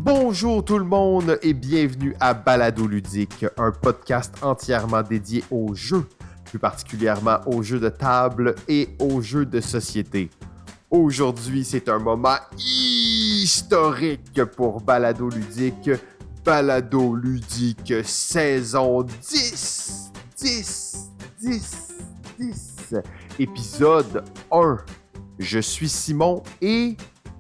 Bonjour tout le monde et bienvenue à Balado Ludique, un podcast entièrement dédié aux jeux, plus particulièrement aux jeux de table et aux jeux de société. Aujourd'hui, c'est un moment historique pour Balado Ludique. Balado Ludique saison 10, épisode 1. Je suis Simon et...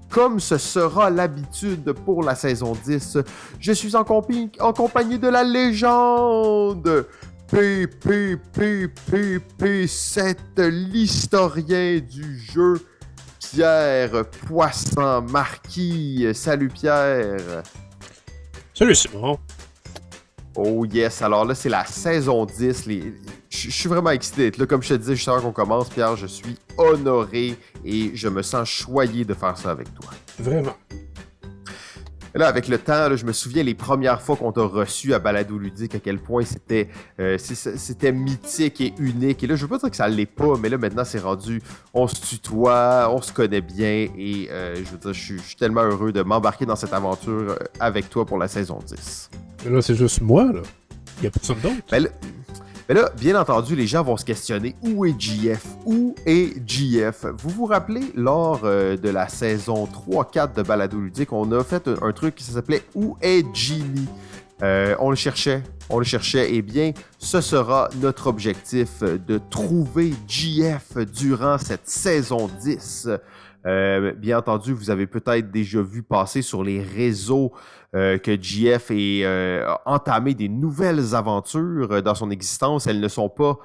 Comme ce sera l'habitude pour la saison 10, je suis en compagnie de la légende P7, l'historien du jeu, Pierre Poisson-Marquis. Salut Pierre! Salut Simon! Oh yes, alors là c'est la saison 10, je suis vraiment excité d'être là. Comme je te disais juste avant qu'on commence, Pierre, je suis honoré et je me sens choyé de faire ça avec toi. Vraiment. Là, avec le temps, là, je me souviens les premières fois qu'on t'a reçu à Balado Ludique, à quel point c'était mythique et unique. Et là, je veux pas dire que ça l'est pas, mais là, maintenant, c'est rendu, on se tutoie, on se connaît bien et je veux dire, je suis tellement heureux de m'embarquer dans cette aventure avec toi pour la saison 10. Mais là, c'est juste moi, là. Il y a personne d'autre. Mais là, bien entendu, les gens vont se questionner, où est JF? Où est JF? Vous vous rappelez, lors de la saison 3-4 de Balado Ludique, on a fait un truc qui s'appelait « Où est Jimmy? » On le cherchait, et bien, ce sera notre objectif de trouver JF durant cette saison 10. Bien entendu, vous avez peut-être déjà vu passer sur les réseaux que JF a entamé des nouvelles aventures dans son existence. Elles ne sont pas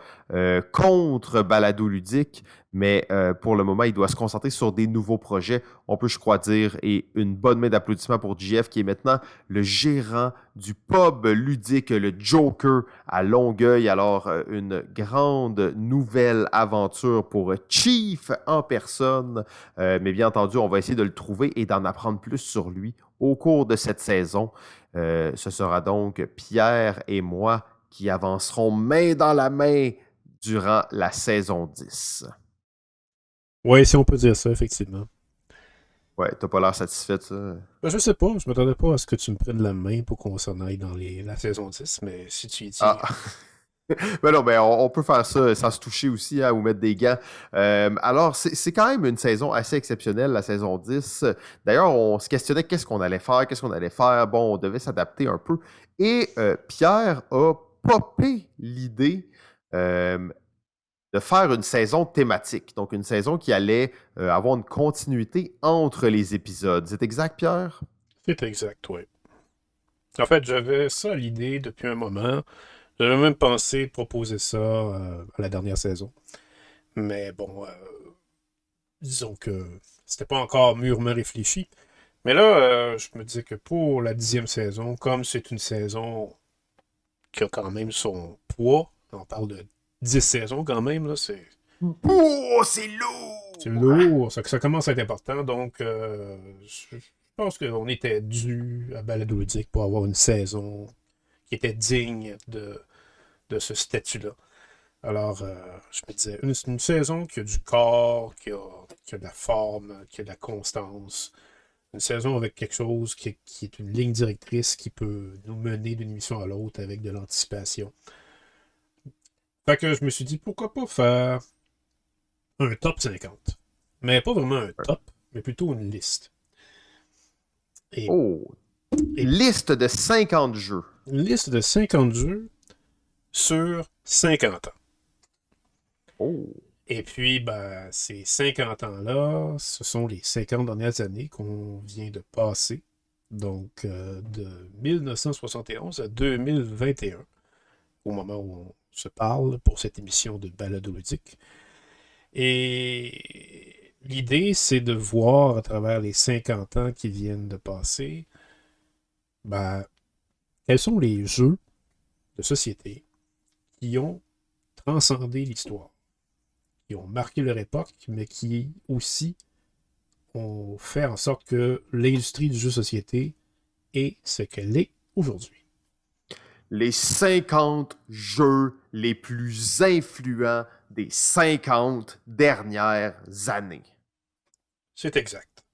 contre Balado Ludique, mais pour le moment, il doit se concentrer sur des nouveaux projets. On peut, je crois, dire, et une bonne main d'applaudissements pour JF, qui est maintenant le gérant du pub ludique, le Joker, à Longueuil. Alors, une grande nouvelle aventure pour Chief en personne. Mais bien entendu, on va essayer de le trouver et d'en apprendre plus sur lui au cours de cette saison. Ce sera donc Pierre et moi qui avancerons main dans la main durant la saison 10. Oui, si on peut dire ça, effectivement. Ouais, t'as pas l'air satisfait de ça? Ben, je sais pas, je m'attendais pas à ce que tu me prennes la main pour qu'on s'en aille dans la saison 10, mais si tu y dis... Ah! Ben non, ben on peut faire ça sans se toucher aussi, hein, ou mettre des gants. Alors, c'est quand même une saison assez exceptionnelle, la saison 10. D'ailleurs, on se questionnait qu'est-ce qu'on allait faire. Bon, on devait s'adapter un peu. Et Pierre a popé l'idée de faire une saison thématique. Donc, une saison qui allait avoir une continuité entre les épisodes. C'est exact, Pierre? C'est exact, oui. En fait, j'avais ça à l'idée depuis un moment. J'avais même pensé proposer ça à la dernière saison. Mais bon, disons que c'était pas encore mûrement réfléchi. Mais là, je me disais que pour la 10e saison, comme c'est une saison qui a quand même son poids, on parle de 10 saisons quand même, là, c'est... Oh, c'est lourd! C'est lourd, ça commence à être important, donc je pense qu'on était dû à Balado Ludique pour avoir une saison qui était digne de ce statut-là. Alors, je me disais, une saison qui a du corps, qui a de la forme, qui a de la constance. Une saison avec quelque chose qui est une ligne directrice qui peut nous mener d'une émission à l'autre avec de l'anticipation. Fait que je me suis dit, pourquoi pas faire un top 50. Mais pas vraiment un top, mais plutôt une liste. Et liste de 50 jeux. Une liste de 50 jeux sur 50 ans. Oh. Et puis, ben, ces 50 ans-là, ce sont les 50 dernières années qu'on vient de passer. Donc, de 1971 à 2021, au moment où on se parle pour cette émission de Balado Ludique. Et l'idée, c'est de voir à travers les 50 ans qui viennent de passer, ben, quels sont les jeux de société qui ont transcendé l'histoire, qui ont marqué leur époque, mais qui aussi ont fait en sorte que l'industrie du jeu de société est ce qu'elle est aujourd'hui. Les 50 jeux les plus influents des 50 dernières années. C'est exact.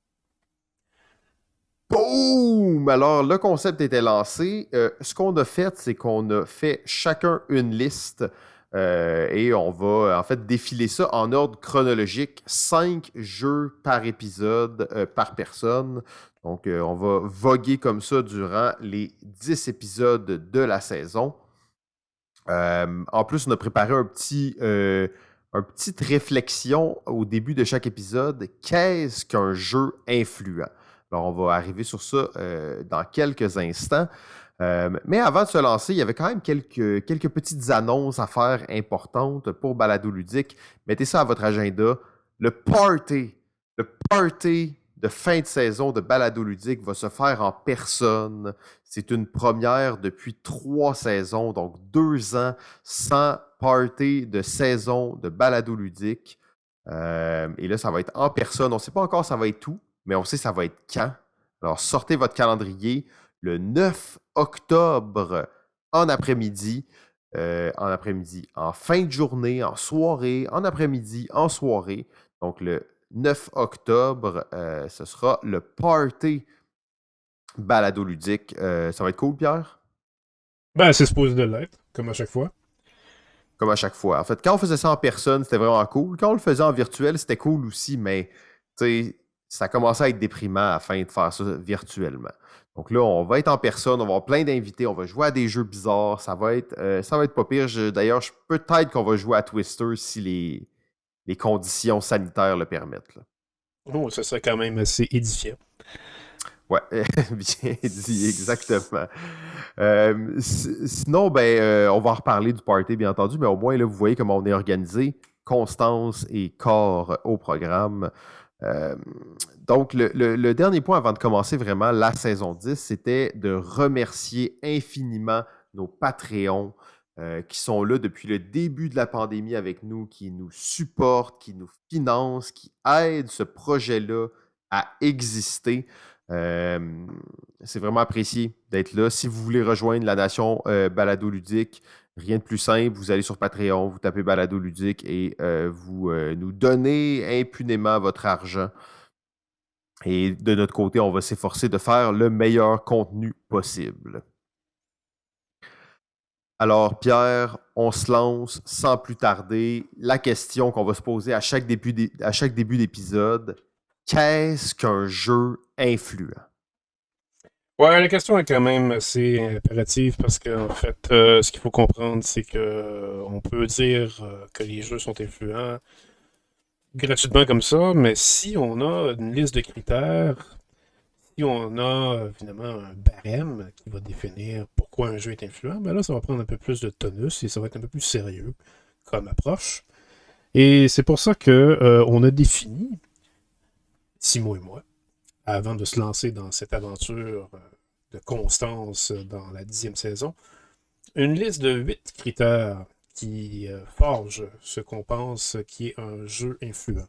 Boum! Alors, le concept était lancé. Ce qu'on a fait, c'est qu'on a fait chacun une liste et on va en fait défiler ça en ordre chronologique. 5 jeux par épisode, par personne. Donc, on va voguer comme ça durant les 10 épisodes de la saison. En plus, on a préparé une petite réflexion au début de chaque épisode. Qu'est-ce qu'un jeu influent? Alors, on va arriver sur ça dans quelques instants. Mais avant de se lancer, il y avait quand même quelques petites annonces à faire importantes pour Balado Ludique. Mettez ça à votre agenda. Le party de fin de saison de Balado Ludique va se faire en personne. C'est une première depuis 3 saisons, donc 2 ans sans party de saison de Balado Ludique. Et là, ça va être en personne. On ne sait pas encore ça va être où, mais on sait ça va être quand. Alors, sortez votre calendrier le 9 octobre en après-midi. En fin de journée, en soirée, en après-midi, en soirée. Donc, le 9 octobre, ce sera le party balado ludique. Ça va être cool, Pierre? Ben, c'est supposé de l'être, comme à chaque fois. Comme à chaque fois. En fait, quand on faisait ça en personne, c'était vraiment cool. Quand on le faisait en virtuel, c'était cool aussi, mais ça commençait à être déprimant afin de faire ça virtuellement. Donc là, on va être en personne, on va avoir plein d'invités, on va jouer à des jeux bizarres, ça va être pas pire. D'ailleurs, peut-être qu'on va jouer à Twister si les conditions sanitaires le permettent. Là. Oh, ça serait quand même assez édifiant. Ouais, bien dit, exactement. Sinon, on va en reparler du party, bien entendu, mais au moins, là, vous voyez comment on est organisé. Constance et corps au programme. Donc, le dernier point avant de commencer vraiment la saison 10, c'était de remercier infiniment nos Patreons qui sont là depuis le début de la pandémie avec nous, qui nous supportent, qui nous financent, qui aident ce projet-là à exister. C'est vraiment apprécié d'être là. Si vous voulez rejoindre la nation Balado Ludique, rien de plus simple. Vous allez sur Patreon, vous tapez Balado Ludique et vous nous donnez impunément votre argent. Et de notre côté, on va s'efforcer de faire le meilleur contenu possible. Alors, Pierre, on se lance sans plus tarder. La question qu'on va se poser à chaque début d'épisode, qu'est-ce qu'un jeu influent? Ouais, la question est quand même assez impérative parce qu'en fait, ce qu'il faut comprendre, c'est que on peut dire que les jeux sont influents gratuitement comme ça, mais si on a une liste de critères, si on a finalement un barème qui va définir pourquoi un jeu est influent, ben là, ça va prendre un peu plus de tonus et ça va être un peu plus sérieux comme approche. Et c'est pour ça que on a défini, Simon et moi, avant de se lancer dans cette aventure de constance dans la 10e saison, une liste de 8 critères qui forgent ce qu'on pense qui est un jeu influent.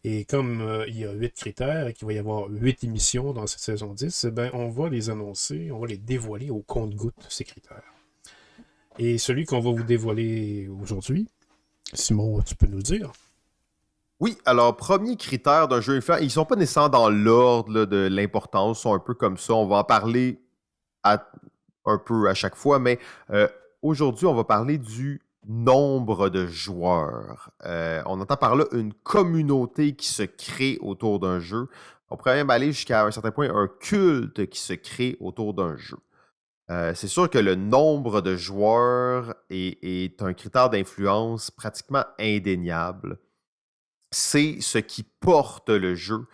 Et comme il y a 8 critères et qu'il va y avoir 8 émissions dans cette saison 10, ben, on va les annoncer, on va les dévoiler au compte-gouttes, ces critères. Et celui qu'on va vous dévoiler aujourd'hui, Simon, tu peux nous le dire? Oui, alors, premier critère d'un jeu influent, ils ne sont pas nécessairement dans l'ordre là, de l'importance, ils sont un peu comme ça. On va en parler un peu à chaque fois, mais aujourd'hui, on va parler du nombre de joueurs. On entend par là une communauté qui se crée autour d'un jeu. On pourrait même aller jusqu'à un certain point un culte qui se crée autour d'un jeu. C'est sûr que le nombre de joueurs est un critère d'influence pratiquement indéniable. C'est ce qui porte le jeu.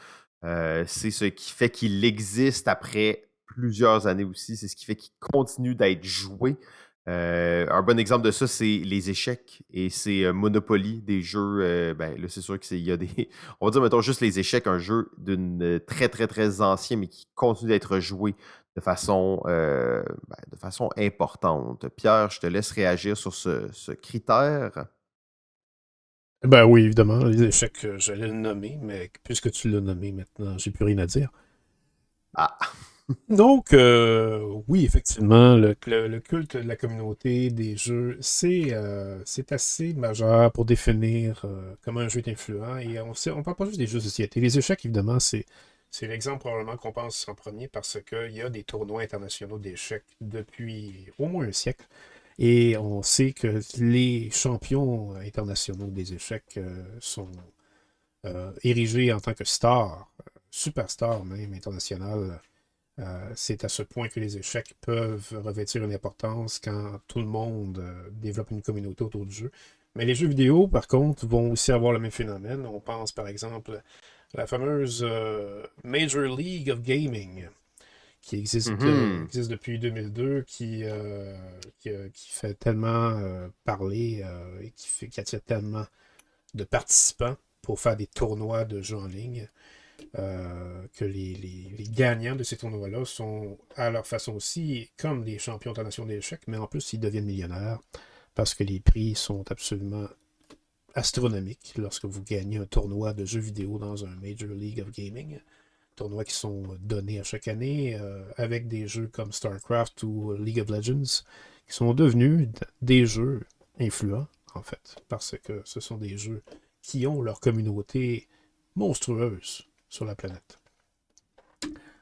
C'est ce qui fait qu'il existe après plusieurs années aussi. C'est ce qui fait qu'il continue d'être joué. Un bon exemple de ça, c'est les échecs et c'est Monopoly, des jeux. Là, c'est sûr qu'il y a des. On va dire, mettons, juste les échecs, un jeu d'une très, très, très ancien, mais qui continue d'être joué de façon importante. Pierre, je te laisse réagir sur ce critère. Ben oui, évidemment, les échecs, j'allais le nommer, mais puisque tu l'as nommé maintenant, j'ai plus rien à dire. Ah, Donc, oui, effectivement, le culte de la communauté des jeux, c'est assez majeur pour définir comment un jeu est influent. Et on parle pas juste des jeux de société. Les échecs, évidemment, c'est C'est l'exemple probablement qu'on pense en premier parce qu'il y a des tournois internationaux d'échecs depuis au moins un siècle. Et on sait que les champions internationaux des échecs sont érigés en tant que stars, superstars même internationales. C'est à ce point que les échecs peuvent revêtir une importance quand tout le monde développe une communauté autour du jeu. Mais les jeux vidéo, par contre, vont aussi avoir le même phénomène. On pense par exemple à la fameuse Major League of Gaming, qui Mhm. existe depuis 2002, qui fait tellement parler et qui attire tellement de participants pour faire des tournois de jeux en ligne, que les gagnants de ces tournois-là sont à leur façon aussi comme les champions internationaux d'échecs, mais en plus ils deviennent millionnaires parce que les prix sont absolument astronomiques lorsque vous gagnez un tournoi de jeux vidéo dans un Major League of Gaming. Tournois qui sont donnés à chaque année avec des jeux comme StarCraft ou League of Legends qui sont devenus des jeux influents en fait parce que ce sont des jeux qui ont leur communauté monstrueuse sur la planète.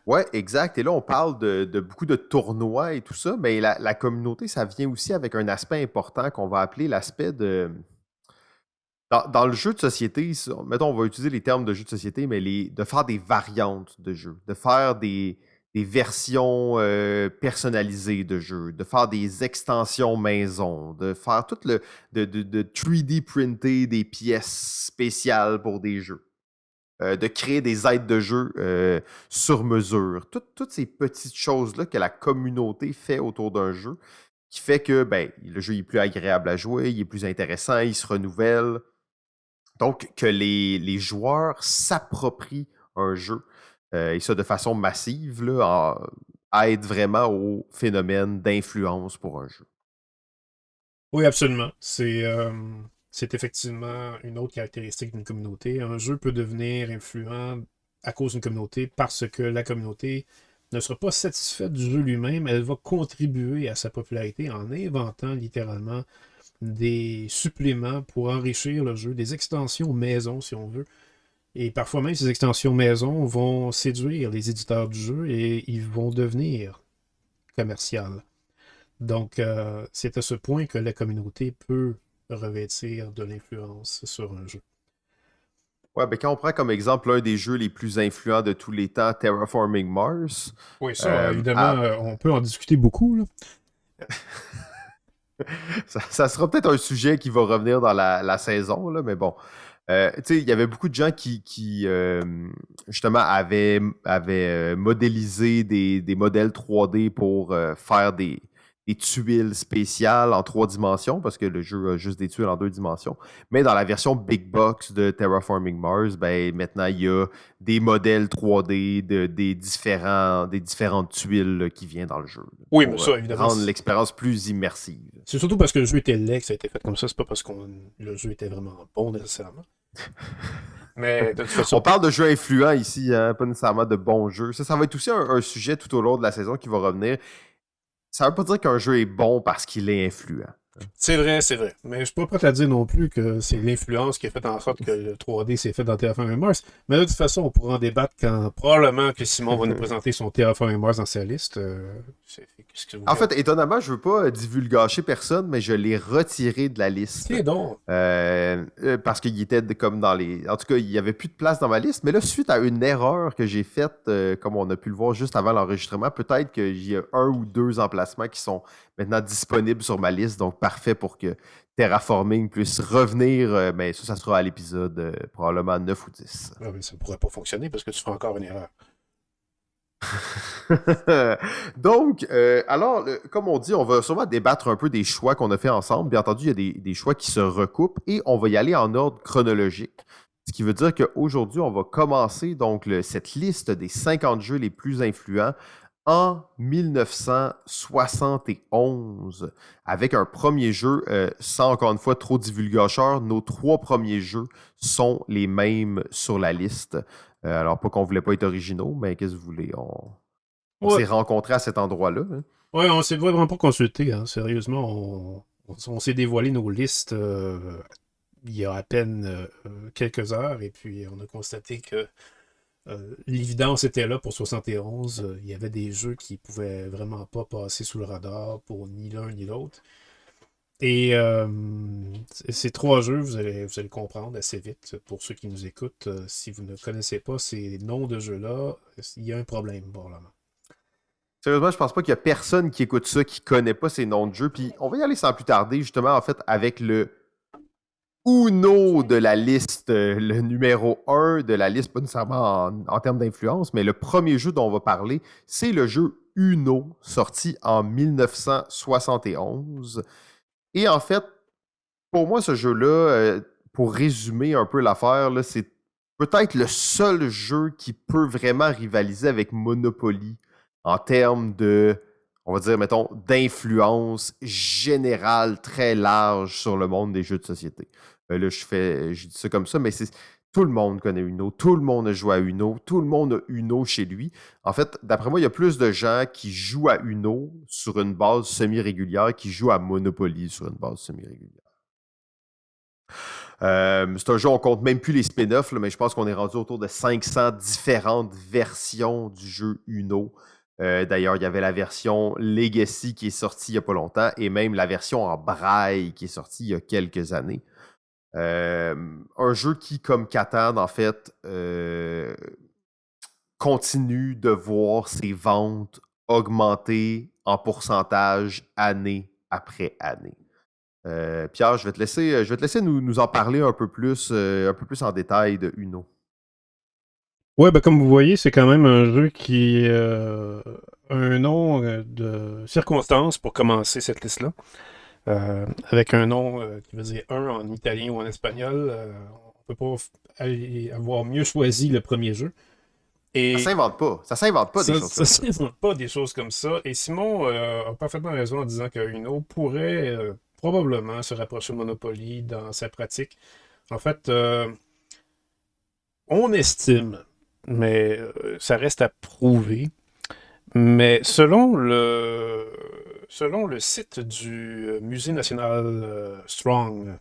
Ouais, exact. Et là, on parle de beaucoup de tournois et tout ça, mais la communauté, ça vient aussi avec un aspect important qu'on va appeler l'aspect de... Dans le jeu de société, mettons, on va utiliser les termes de jeu de société, mais de faire des variantes de jeux, de faire des versions personnalisées de jeux, de faire des extensions maison, de faire tout de 3D printer des pièces spéciales pour des jeux. De créer des aides de jeu sur mesure. Toutes ces petites choses-là que la communauté fait autour d'un jeu, qui fait que ben, le jeu est plus agréable à jouer, il est plus intéressant, il se renouvelle. Donc, que les joueurs s'approprient un jeu, et ça de façon massive, là, aide vraiment au phénomène d'influence pour un jeu. Oui, absolument. C'est effectivement une autre caractéristique d'une communauté. Un jeu peut devenir influent à cause d'une communauté parce que la communauté ne sera pas satisfaite du jeu lui-même. Elle va contribuer à sa popularité en inventant littéralement des suppléments pour enrichir le jeu, des extensions maison si on veut. Et parfois même ces extensions maison vont séduire les éditeurs du jeu et ils vont devenir commerciales. Donc, c'est à ce point que la communauté peut revêtir de l'influence sur un jeu. Ouais, ben quand on prend comme exemple l'un des jeux les plus influents de tous les temps, Terraforming Mars, Oui, ça, euh, évidemment, à- on peut en discuter beaucoup, là. ça sera peut-être un sujet qui va revenir dans la saison, là, mais bon. Tu sais, il y avait beaucoup de gens qui justement, avaient modélisé des modèles 3D pour faire des tuiles spéciales en 3 dimensions, parce que le jeu a juste des tuiles en 2 dimensions. Mais dans la version Big Box de Terraforming Mars, ben, maintenant, il y a des modèles 3D des différentes tuiles là, qui viennent dans le jeu, là, Oui, mais pour ça, évidemment, rendre l'expérience plus immersive. c'est surtout parce que le jeu était laid que ça a été fait comme ça. C'est pas parce que le jeu était vraiment bon nécessairement. Mais de toute On façon, parle de jeux influents ici, hein, pas nécessairement de bons jeux. Ça va être aussi un sujet tout au long de la saison qui va revenir. Ça veut pas dire qu'un jeu est bon parce qu'il est influent. c'est vrai, c'est vrai. Mais je suis pas prêt à dire non plus que c'est l'influence qui a fait en sorte que le 3D s'est fait dans Terraforming Mars. Mais de toute façon, on pourra en débattre quand probablement que Simon va nous présenter son Terraforming Mars dans sa liste. Qu'est-ce que vous En voulez? fait, étonnamment, je veux pas divulgacher personne, mais je l'ai retiré de la liste. Tiens donc. Parce qu'il était comme dans les... En tout cas, il n'y avait plus de place dans ma liste. Mais là, suite à une erreur que j'ai faite, comme on a pu le voir juste avant l'enregistrement, peut-être qu'il y a 1 ou 2 emplacements qui sont maintenant disponibles sur ma liste. Donc, parfait pour que Terraforming puisse revenir. Mais ça sera à l'épisode probablement 9 ou 10. Ah, mais ça pourrait pas fonctionner parce que tu feras encore une erreur. Donc, alors, comme on dit, on va sûrement débattre un peu des choix qu'on a fait ensemble. Bien entendu, il y a des choix qui se recoupent et on va y aller en ordre chronologique. Ce qui veut dire qu'aujourd'hui, on va commencer donc cette liste des 50 jeux les plus influents en 1971 avec un premier jeu, sans encore une fois trop divulgateur. Nos 3 premiers jeux sont les mêmes sur la liste. Alors, pas qu'on voulait pas être originaux, mais qu'est-ce que vous voulez? On Ouais, s'est rencontrés à cet endroit-là, hein. ouais, on s'est vraiment pas consulté, hein. Sérieusement, on s'est dévoilé nos listes il y a à peine quelques heures et puis on a constaté que l'évidence était là pour 71. Il y avait des jeux qui pouvaient vraiment pas passer sous le radar pour ni l'un ni l'autre. Et ces trois jeux, vous allez comprendre assez vite pour ceux qui nous écoutent. Si vous ne connaissez pas ces noms de jeux-là, il y a un problème, probablement. Sérieusement, je pense pas qu'il y a personne qui écoute ça qui connaît pas ces noms de jeux. Puis on va y aller sans plus tarder, justement, en fait, avec le Uno de la liste, le numéro 1 de la liste, pas nécessairement en termes d'influence, mais le premier jeu dont on va parler, c'est le jeu Uno, sorti en 1971. Et en fait, pour moi, ce jeu-là, pour résumer un peu l'affaire, là, c'est peut-être le seul jeu qui peut vraiment rivaliser avec Monopoly en termes de, on va dire, mettons, d'influence générale très large sur le monde des jeux de société. Là, je dis ça comme ça, mais tout le monde connaît Uno, tout le monde a joué à Uno, tout le monde a Uno chez lui. En fait, d'après moi, il y a plus de gens qui jouent à Uno sur une base semi-régulière qui jouent à Monopoly sur une base semi-régulière. C'est un jeu, on compte même plus les spin-offs, là, mais je pense qu'on est rendu autour de 500 différentes versions du jeu Uno. D'ailleurs, il y avait la version Legacy qui est sortie il n'y a pas longtemps et même la version en braille qui est sortie il y a quelques années. Un jeu qui, comme Catan, en fait, continue de voir ses ventes augmenter en pourcentage année après année. Pierre, je vais te laisser nous en parler un peu plus en détail de Uno. Ouais, ben comme vous voyez, c'est quand même un jeu qui a un nom de circonstance pour commencer cette liste-là. Avec un nom qui veut dire un en italien ou en espagnol, on peut pas avoir mieux choisi le premier jeu. Et Ça s'invente pas des choses comme ça. Ça s'invente pas des choses comme ça. Et Simon a parfaitement raison en disant que Uno pourrait probablement se rapprocher de Monopoly dans sa pratique. En fait, on estime, mais ça reste à prouver. Mais selon le site du Musée national Strong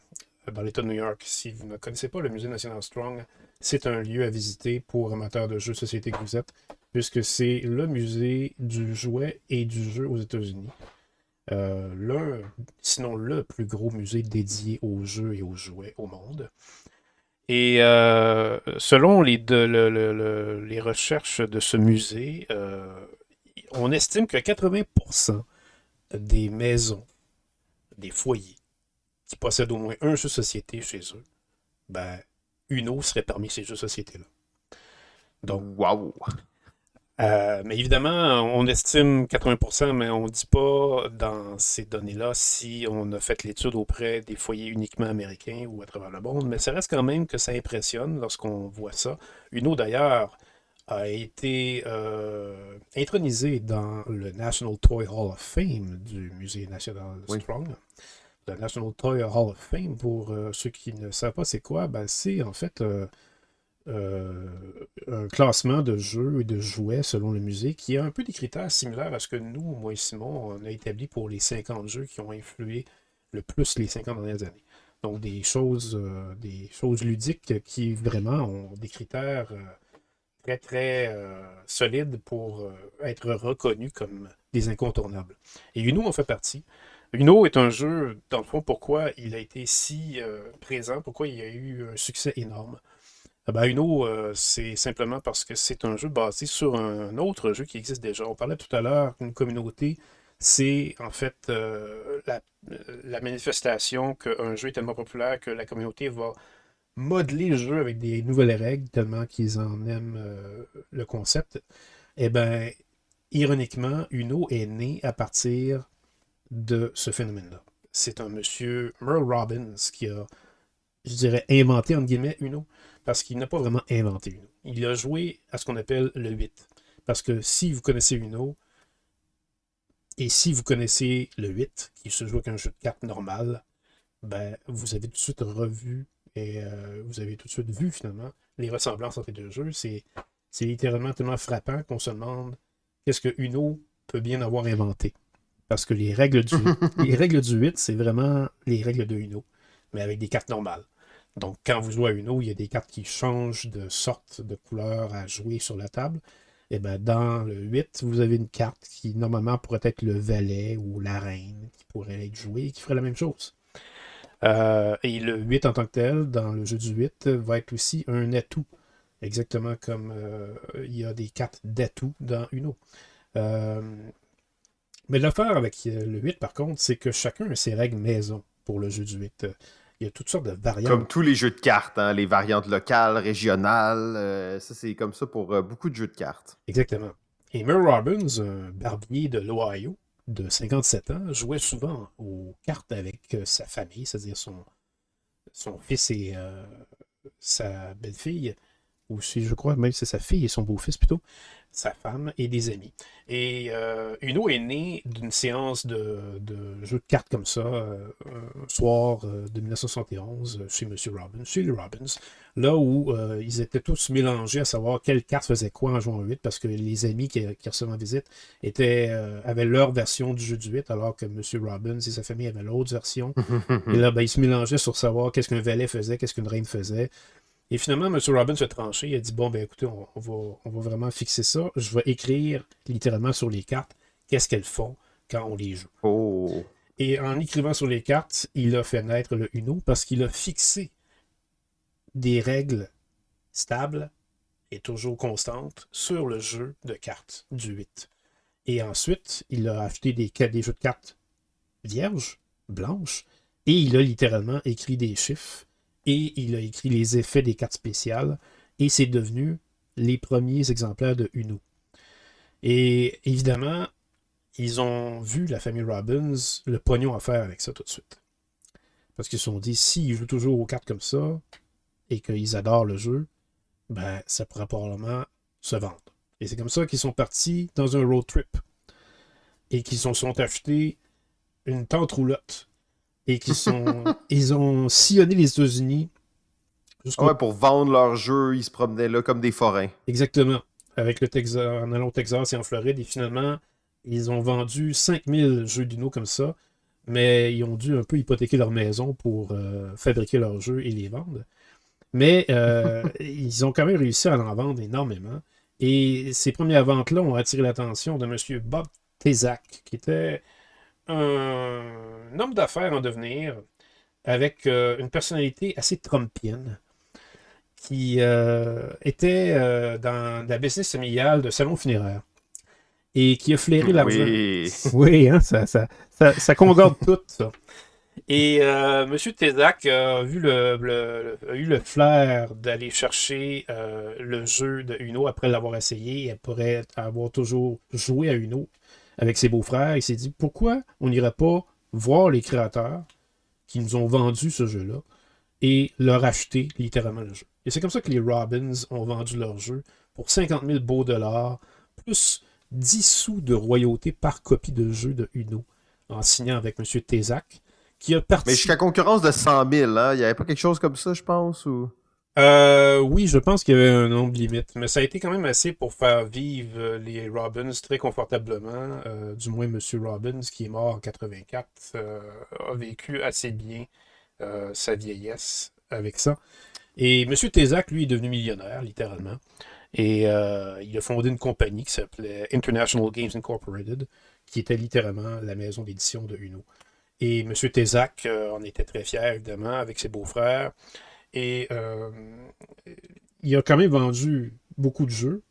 dans l'État de New York, si vous ne connaissez pas le Musée national Strong, c'est un lieu à visiter pour amateurs de jeux de société que vous êtes, puisque c'est le musée du jouet et du jeu aux États-Unis. Sinon le plus gros musée dédié aux jeux et aux jouets au monde. Et selon les recherches de ce musée, on estime que 80% des maisons, des foyers qui possèdent au moins un jeu de société chez eux, ben, Uno serait parmi ces jeux de société-là. Donc, wow! Mais évidemment, on estime 80%, mais on ne dit pas dans ces données-là si on a fait l'étude auprès des foyers uniquement américains ou à travers le monde, mais ça reste quand même que ça impressionne lorsqu'on voit ça. Uno, d'ailleurs, a été intronisé dans le National Toy Hall of Fame du Musée national Strong. Oui. Le National Toy Hall of Fame, pour ceux qui ne savent pas c'est quoi, ben, c'est en fait un classement de jeux et de jouets selon le musée qui a un peu des critères similaires à ce que nous, moi et Simon, on a établi pour les 50 jeux qui ont influé le plus les 50 dernières années. Donc des choses ludiques qui vraiment ont des critères très très solides pour être reconnus comme des incontournables. Et Uno en fait partie. Uno est un jeu, dans le fond, pourquoi il a été si présent, pourquoi il a eu un succès énorme. Ben, Uno, c'est simplement parce que c'est un jeu basé sur un autre jeu qui existe déjà. On parlait tout à l'heure qu'une communauté, c'est en fait la manifestation qu'un jeu est tellement populaire que la communauté va modeler le jeu avec des nouvelles règles tellement qu'ils en aiment le concept. Eh bien, ironiquement, Uno est né à partir de ce phénomène-là. C'est un monsieur, Merle Robbins, qui a, je dirais, inventé, entre guillemets, Uno. Parce qu'il n'a pas vraiment inventé Uno. Il a joué à ce qu'on appelle le 8. Parce que si vous connaissez Uno, et si vous connaissez le 8, qui se joue avec un jeu de cartes normal, ben, vous avez tout de suite revu, et vous avez tout de suite vu, finalement, les ressemblances entre les deux jeux. C'est littéralement tellement frappant qu'on se demande qu'est-ce que Uno peut bien avoir inventé. Parce que les règles du 8, c'est vraiment les règles de Uno, mais avec des cartes normales. Donc, quand vous jouez à Uno, il y a des cartes qui changent de sorte, de couleur à jouer sur la table. Et bien, dans le 8, vous avez une carte qui, normalement, pourrait être le valet ou la reine qui pourrait être jouée et qui ferait la même chose. Et le 8 en tant que tel, dans le jeu du 8, va être aussi un atout. Exactement comme il y a des cartes d'atout dans Uno. Euh, mais l'affaire avec le 8, par contre, c'est que chacun a ses règles maison pour le jeu du 8. Il y a toutes sortes de Comme variantes. tous les jeux de cartes, hein, les variantes locales, régionales, ça c'est comme ça pour beaucoup de jeux de cartes. Exactement. Et Merle Robbins, un barbier de l'Ohio de 57 ans, jouait souvent aux cartes avec sa famille, c'est-à-dire son fils et sa belle-fille, ou si je crois même c'est sa fille et son beau-fils plutôt, sa femme et des amis. Et Uno est né d'une séance de jeux de cartes comme ça, un soir de 1971, chez M. Robbins, chez les Robbins, là où ils étaient tous mélangés à savoir quelle carte faisait quoi en jouant au 8, parce que les amis qui recevaient en visite avaient leur version du jeu du 8, alors que M. Robbins et sa famille avaient l'autre version. Et là, ben, ils se mélangeaient sur savoir qu'est-ce qu'un valet faisait, qu'est-ce qu'une reine faisait. Et finalement, M. Robbins a tranché. Il a dit bon, ben écoutez, on va vraiment fixer ça. Je vais écrire littéralement sur les cartes qu'est-ce qu'elles font quand on les joue. Oh. Et en écrivant sur les cartes, il a fait naître le Uno parce qu'il a fixé des règles stables et toujours constantes sur le jeu de cartes du 8. Et ensuite, il a acheté des jeux de cartes vierges, blanches, et il a littéralement écrit des chiffres et il a écrit les effets des cartes spéciales, et c'est devenu les premiers exemplaires de Uno. Et évidemment, ils ont vu, la famille Robbins, le pognon à faire avec ça tout de suite. Parce qu'ils se sont dit, s'ils jouent toujours aux cartes comme ça, et qu'ils adorent le jeu, ben, ça pourra probablement se vendre. Et c'est comme ça qu'ils sont partis dans un road trip, et qu'ils se sont achetés une tente roulotte, et ils ont sillonné les États-Unis Ouais, jusqu'au... pour vendre leur jeu, ils se promenaient là comme des forains. Exactement. Avec le Texas, en allant au Texas et en Floride. Et finalement, ils ont vendu 5000 jeux d'Uno comme ça. Mais ils ont dû un peu hypothéquer leur maison pour fabriquer leurs jeux et les vendre. Mais ils ont quand même réussi à en vendre énormément. Et ces premières ventes-là ont attiré l'attention de M. Bob Tezak, qui était un homme d'affaires en devenir, avec une personnalité assez trumpienne, qui était dans la business familiale de salon funéraire et qui a flairé l'argent. Oui. Oui, hein, ça concorde tout, ça. Et M. Tezak a eu le flair d'aller chercher le jeu de Uno après l'avoir essayé et après avoir toujours joué à Uno avec ses beaux-frères. Il s'est dit pourquoi on n'irait pas voir les créateurs qui nous ont vendu ce jeu-là et leur acheter littéralement le jeu. Et c'est comme ça que les Robbins ont vendu leur jeu pour 50 000 beaux dollars, plus 10 sous de royauté par copie de jeu de Uno, en signant avec M. Tezak, qui a Mais parti... jusqu'à concurrence de 100 000, hein? Il n'y avait pas quelque chose comme ça, je pense, ou... Oui, je pense qu'il y avait un nombre limite, mais ça a été quand même assez pour faire vivre les Robbins très confortablement. Du moins, M. Robbins, qui est mort en 84, a vécu assez bien sa vieillesse avec ça. Et M. Tezak, lui, est devenu millionnaire, littéralement. Et il a fondé une compagnie qui s'appelait International Games Incorporated, qui était littéralement la maison d'édition de Uno. Et M. Tezak en était très fier, évidemment, avec ses beaux-frères. Et il a quand même vendu beaucoup de jeux,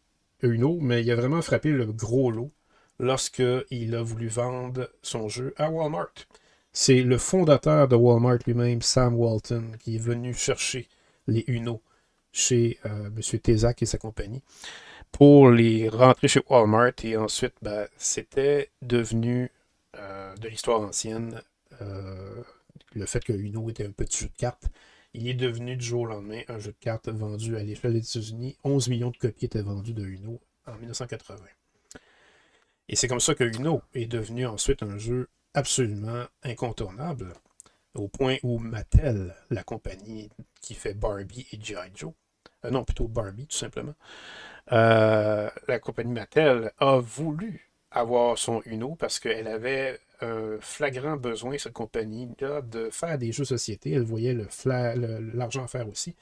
Uno, mais il a vraiment frappé le gros lot lorsqu'il a voulu vendre son jeu à Walmart. C'est le fondateur de Walmart lui-même, Sam Walton, qui est venu chercher les Uno chez M. Tezak et sa compagnie pour les rentrer chez Walmart. Et ensuite, ben, c'était devenu de l'histoire ancienne le fait que Uno était un petit jeu de cartes. Il est devenu du jour au lendemain un jeu de cartes vendu à l'échelle des États-Unis. 11 millions de copies étaient vendues de Uno en 1980. Et c'est comme ça que Uno est devenu ensuite un jeu absolument incontournable, au point où Mattel, la compagnie qui fait Barbie et G.I. Joe, non, plutôt Barbie tout simplement, la compagnie Mattel a voulu avoir son Uno parce qu'elle avait un flagrant besoin, cette compagnie-là, de faire des jeux de société. Elle voyait l'argent à faire aussi.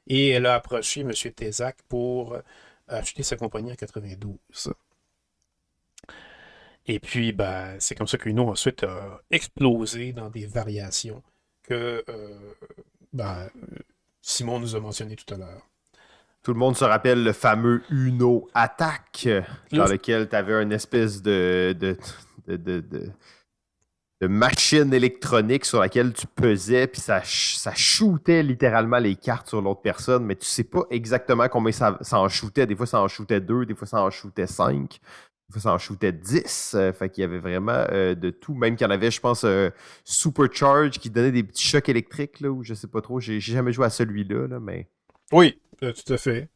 Et elle a approché M. Tézac pour acheter sa compagnie en 92. Et puis, ben, c'est comme ça qu'Uno ensuite a explosé dans des variations que ben, Simon nous a mentionné tout à l'heure. Tout le monde se rappelle le fameux Uno Attack, dans Le- lequel tu avais une espèce de machine électronique sur laquelle tu pesais, puis ça shootait littéralement les cartes sur l'autre personne, mais tu sais pas exactement combien ça en shootait. Des fois, ça en shootait 2, des fois, ça en shootait 5, des fois, ça en shootait 10. Fait qu'il y avait vraiment de tout. Même qu'il y en avait, je pense, Supercharge qui donnait des petits chocs électriques, là, ou je sais pas trop. J'ai jamais joué à celui-là, là, mais... Oui, tout à fait.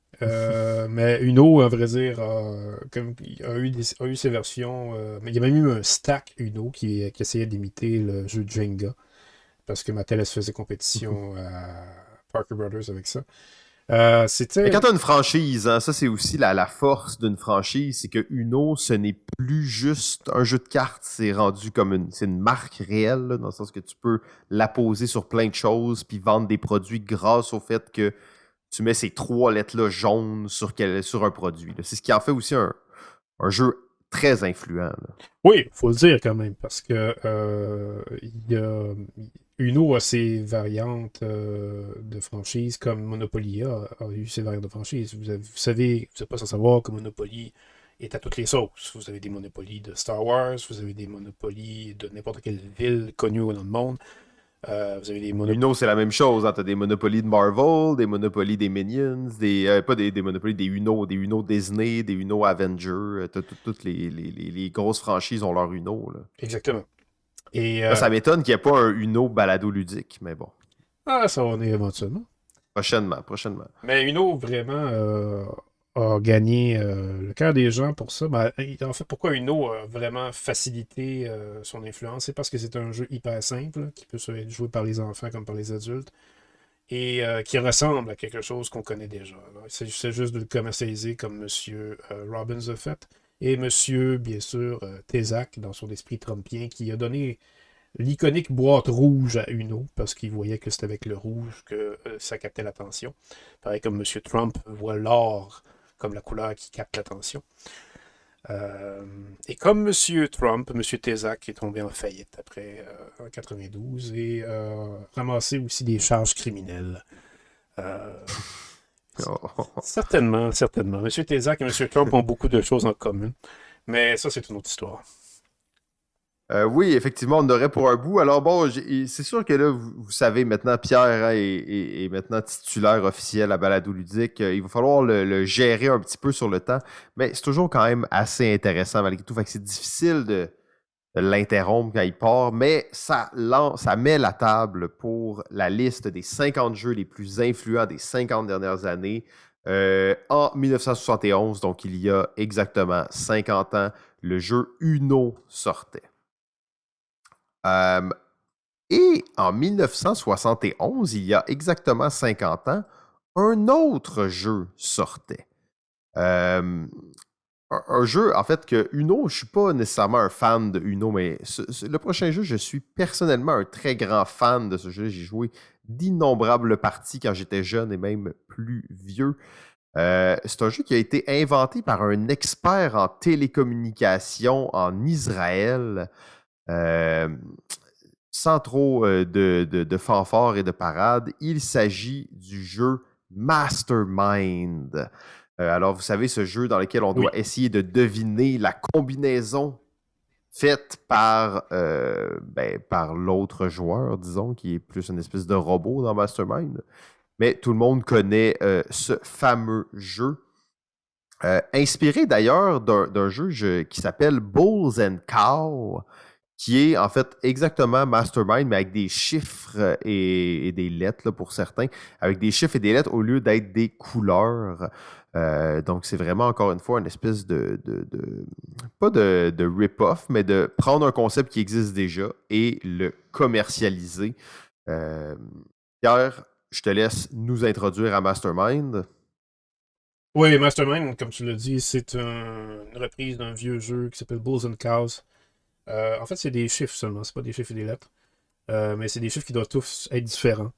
Mais Uno, à vrai dire, a eu ses versions. Mais il y a même eu un stack Uno qui essayait d'imiter le jeu Jenga. Parce que Mattel elle se faisait compétition à Parker Brothers avec ça. Mais quand C'était. tu as une franchise, hein, ça c'est aussi la force d'une franchise, c'est que Uno, ce n'est plus juste un jeu de cartes, c'est rendu comme c'est une marque réelle, là, dans le sens que tu peux la poser sur plein de choses, puis vendre des produits grâce au fait que tu mets ces 3 lettres-là jaunes sur un produit, là. C'est ce qui en fait aussi un jeu très influent, là. Oui, il faut le dire quand même, parce que Uno a ses variantes de franchise, comme Monopoly a eu ses variantes de franchise. Vous savez, vous n'êtes pas sans savoir que Monopoly est à toutes les sauces. Vous avez des Monopoly de Star Wars, vous avez des Monopoly de n'importe quelle ville connue dans le monde. Vous avez des Monopoly. Uno, c'est la même chose, hein. T'as des Monopoly de Marvel, des Monopoly des Minions, pas des Monopoly, des Uno Disney, des Uno Avengers. Toutes les grosses franchises ont leur Uno, là. Exactement. Et Là, ça m'étonne qu'il n'y ait pas un Uno balado ludique, mais bon. ça va venir éventuellement. Prochainement. Mais Uno, vraiment, a gagné le cœur des gens pour ça. Ben, en fait, pourquoi Uno a vraiment facilité son influence? C'est parce que c'est un jeu hyper simple, là, qui peut être joué par les enfants comme par les adultes, et qui ressemble à quelque chose qu'on connaît déjà. C'est juste de le commercialiser comme M. Robbins a fait, et M. bien sûr, Tézac, dans son esprit trumpien, qui a donné l'iconique boîte rouge à Uno, parce qu'il voyait que c'était avec le rouge que ça captait l'attention. Pareil comme M. Trump voit l'or comme la couleur qui capte l'attention. Et comme M. Trump, M. Tézac est tombé en faillite après en 92 et ramassé aussi des charges criminelles. Certainement. M. Tézac et M. Trump ont beaucoup de choses en commun, mais ça, c'est une autre histoire. Oui, effectivement, on aurait pour un bout. Alors bon, c'est sûr que là, vous savez maintenant, Pierre hein, est maintenant titulaire officiel à Balado Ludique. Il va falloir le gérer un petit peu sur le temps, mais c'est toujours quand même assez intéressant malgré tout. Fait que c'est difficile de l'interrompre quand il part, mais ça met la table pour la liste des 50 jeux les plus influents des 50 dernières années. En 1971, donc il y a exactement 50 ans, le jeu Uno sortait. Et en 1971, il y a exactement 50 ans, un autre jeu sortait. Un jeu, en fait, que Uno, je ne suis pas nécessairement un fan de Uno, mais le prochain jeu, je suis personnellement un très grand fan de ce jeu. J'ai joué d'innombrables parties quand j'étais jeune et même plus vieux. C'est un jeu qui a été inventé par un expert en télécommunications en Israël. Sans trop de fanfare et de parade, il s'agit du jeu Mastermind. Alors, vous savez, ce jeu dans lequel on doit essayer de deviner la combinaison faite par l'autre joueur, disons, qui est plus une espèce de robot dans Mastermind. Mais tout le monde connaît ce fameux jeu. Inspiré d'ailleurs d'un jeu qui s'appelle Bulls and Cow, qui est en fait exactement Mastermind, mais avec des chiffres et des lettres là, pour certains, avec des chiffres et des lettres au lieu d'être des couleurs. Donc, c'est vraiment, encore une fois, une espèce pas de rip-off, mais de prendre un concept qui existe déjà et le commercialiser. Pierre, je te laisse nous introduire à Mastermind. Oui, Mastermind, comme tu l'as dit, c'est une reprise d'un vieux jeu qui s'appelle Bulls and Cows. En fait, c'est des chiffres seulement, c'est pas des chiffres et des lettres. Mais c'est des chiffres qui doivent tous être différents.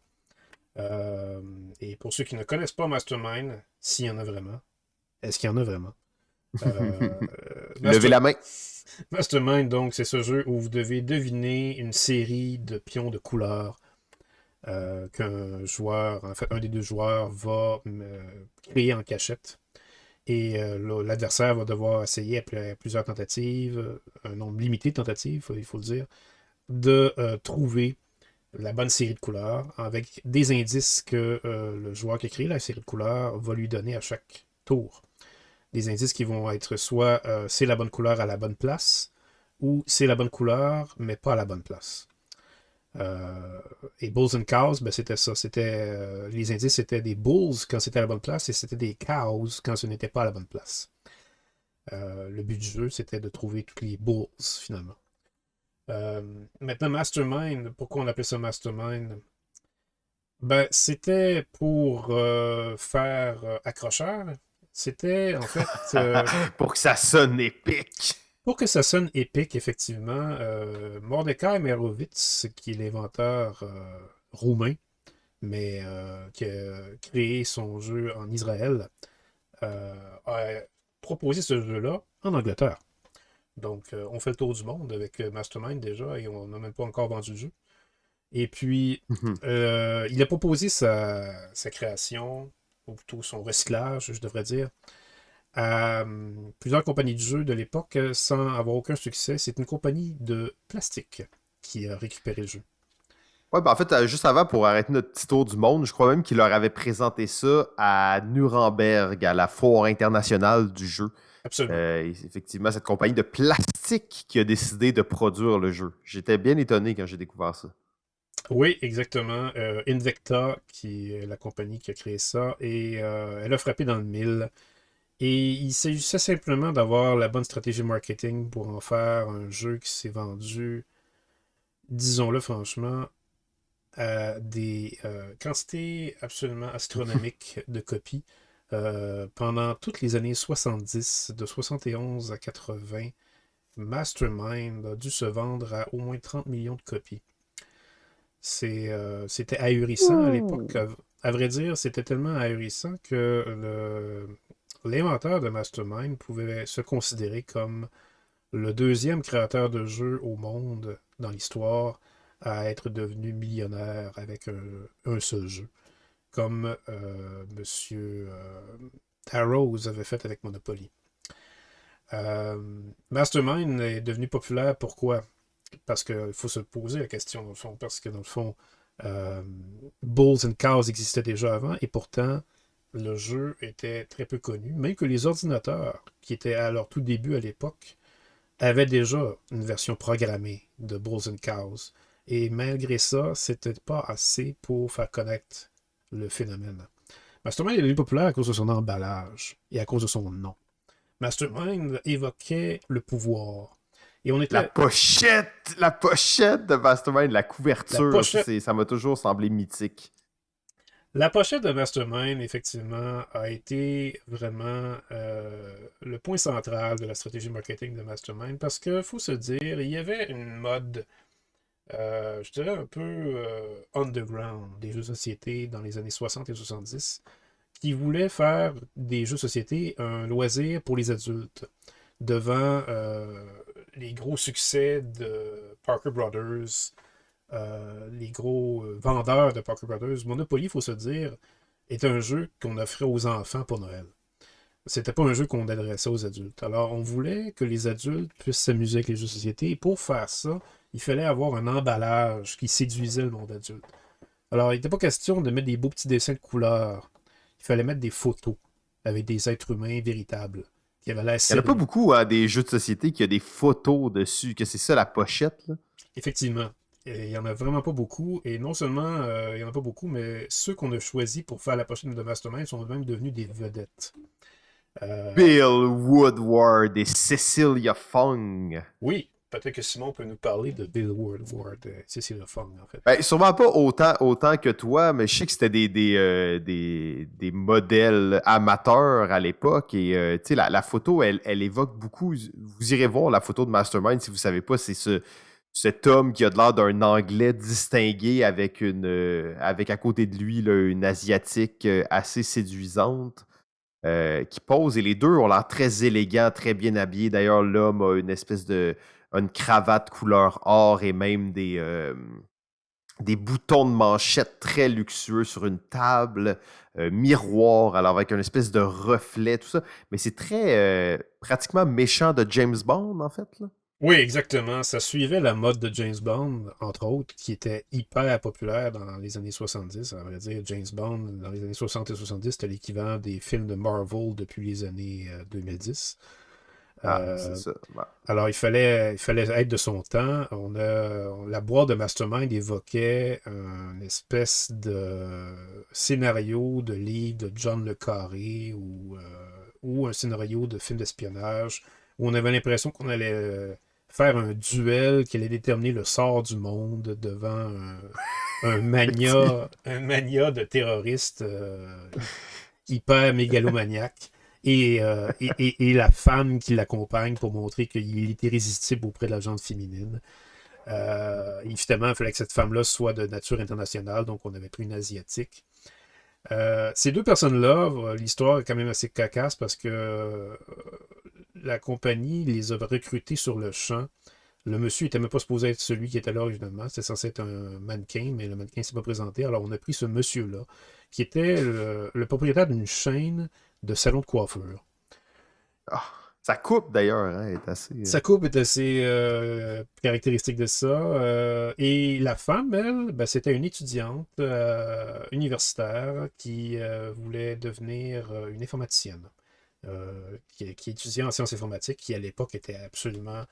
Euh, et pour ceux qui ne connaissent pas Mastermind, s'il y en a vraiment, est-ce qu'il y en a vraiment? Euh, Levez Master- la main. Mastermind, donc, c'est ce jeu où vous devez deviner une série de pions de couleurs qu'un joueur, en fait, un des deux joueurs va créer en cachette. Et l'adversaire va devoir essayer, après plusieurs tentatives, un nombre limité de tentatives, il faut le dire, de trouver la bonne série de couleurs avec des indices que le joueur qui a créé la série de couleurs va lui donner à chaque tour. Des indices qui vont être soit c'est la bonne couleur à la bonne place ou c'est la bonne couleur mais pas à la bonne place. Euh, et Bulls and Cows, ben c'était ça. Les indices c'était des Bulls quand c'était à la bonne place et c'était des Cows quand ce n'était pas à la bonne place. Le but du jeu c'était de trouver tous les Bulls finalement. Euh, Maintenant, Mastermind, pourquoi on appelait ça Mastermind? Ben, c'était pour faire accrocheur. C'était en fait Pour que ça sonne épique. pour que ça sonne épique, effectivement. Mordecai Merovitz, qui est l'inventeur roumain, mais qui a créé son jeu en Israël, a proposé ce jeu-là en Angleterre. Donc, on fait le tour du monde avec Mastermind déjà et on n'a même pas encore vendu le jeu. Et puis, il a proposé sa création, ou plutôt son recyclage, je devrais dire, à plusieurs compagnies de jeux de l'époque sans avoir aucun succès. C'est une compagnie de plastique qui a récupéré le jeu. Ouais, ben en fait, juste avant, pour arrêter notre petit tour du monde, je crois même qu'il leur avait présenté ça à Nuremberg, à la foire internationale du jeu. Absolument. Effectivement, cette compagnie de plastique qui a décidé de produire le jeu. J'étais bien étonné quand j'ai découvert ça. Oui, exactement. Invecta, qui est la compagnie qui a créé ça, et elle a frappé dans le mille. Et il s'agissait simplement d'avoir la bonne stratégie marketing pour en faire un jeu qui s'est vendu, disons-le franchement, à des quantités absolument astronomiques de copies. Pendant toutes les années 70, de 71 à 80, Mastermind a dû se vendre à au moins 30 millions de copies. C'était ahurissant à l'époque. À vrai dire, c'était tellement ahurissant que l'inventeur de Mastermind pouvait se considérer comme le deuxième créateur de jeux au monde dans l'histoire à être devenu millionnaire avec un seul jeu, comme Monsieur Arrows avait fait avec Monopoly. Mastermind est devenu populaire, pourquoi? Parce qu'il faut se poser la question, dans le fond, parce que dans le fond, euh, Bulls and Cows existait déjà avant, et pourtant, le jeu était très peu connu, même que les ordinateurs, qui étaient à leur tout début à l'époque, avaient déjà une version programmée de Bulls and Cows. Et malgré ça, c'était pas assez pour faire connaître le phénomène. Mastermind est devenu populaire à cause de son emballage et à cause de son nom. Mastermind évoquait le pouvoir. Et on était. La pochette de Mastermind, la La couverture, pochette, ça m'a toujours semblé mythique. la pochette de Mastermind, effectivement, a été vraiment le point central de la stratégie marketing de Mastermind parce qu'il faut se dire, il y avait une mode, je dirais un peu underground des jeux de société dans les années 60 et 70 qui voulait faire des jeux de société un loisir pour les adultes devant les gros succès de Parker Brothers, les gros vendeurs de Parker Brothers. Monopoly, il faut se dire, est un jeu qu'on offrait aux enfants pour Noël. C'était pas un jeu qu'on adressait aux adultes. Alors, on voulait que les adultes puissent s'amuser avec les jeux de société. Et pour faire ça, il fallait avoir un emballage qui séduisait le monde adulte. Alors, il n'était pas question de mettre des beaux petits dessins de couleurs. Il fallait mettre des photos avec des êtres humains véritables qui avaient l'air Il n'y en a pas sérieux. beaucoup des jeux de société qui a des photos dessus, que c'est ça la pochette. Là. Effectivement. Et il n'y en a vraiment pas beaucoup. Et non seulement il n'y en a pas beaucoup, mais ceux qu'on a choisis pour faire la pochette de Mastermind sont même devenus des vedettes. Euh, Bill Woodward et Cecilia Fong. oui, peut-être que Simon peut nous parler de Bill Woodward. C'est le fun, en fait. Ben, sûrement pas autant que toi, mais je sais que c'était des modèles amateurs à l'époque. Et tu sais, la photo, elle évoque beaucoup. Vous irez voir la photo de Mastermind si vous savez pas. C'est cet homme qui a de l'air d'un Anglais distingué avec à côté de lui là, une Asiatique assez séduisante. Qui pose et les deux ont l'air très élégants, très bien habillés. D'ailleurs, l'homme a une cravate couleur or et même des boutons de manchette très luxueux sur une table, miroir, alors avec une espèce de reflet, tout ça. Mais c'est très pratiquement méchant de James Bond, en fait. Là. Oui, exactement. Ça suivait la mode de James Bond, entre autres, qui était hyper populaire dans les années 70. À vrai dire, James Bond, dans les années 60 et 70, c'était l'équivalent des films de Marvel depuis les années 2010. C'est ça. Ouais. Alors, il fallait être de son temps. La boîte de Mastermind évoquait une espèce de scénario de livre de John le Carré ou un scénario de film d'espionnage où on avait l'impression qu'on allait faire un duel qui allait déterminer le sort du monde devant un mania de terroristes hyper mégalomaniaque. Et la femme qui l'accompagne pour montrer qu'il est irrésistible auprès de la gente féminine. Évidemment, il fallait que cette femme-là soit de nature internationale, donc on avait pris une asiatique. Ces deux personnes-là, l'histoire est quand même assez cocasse parce que la compagnie les a recrutés sur le champ. Le monsieur n'était même pas supposé être celui qui était là originalement. C'était censé être un mannequin, mais le mannequin ne s'est pas présenté. Alors on a pris ce monsieur-là, qui était le propriétaire d'une chaîne de salons de coiffure. Ah, sa coupe, d'ailleurs, hein, est assez... Sa coupe est assez caractéristique de ça. Et la femme, elle, ben, c'était une étudiante universitaire qui voulait devenir une informaticienne. Qui étudiait en sciences informatiques, qui à l'époque était absolument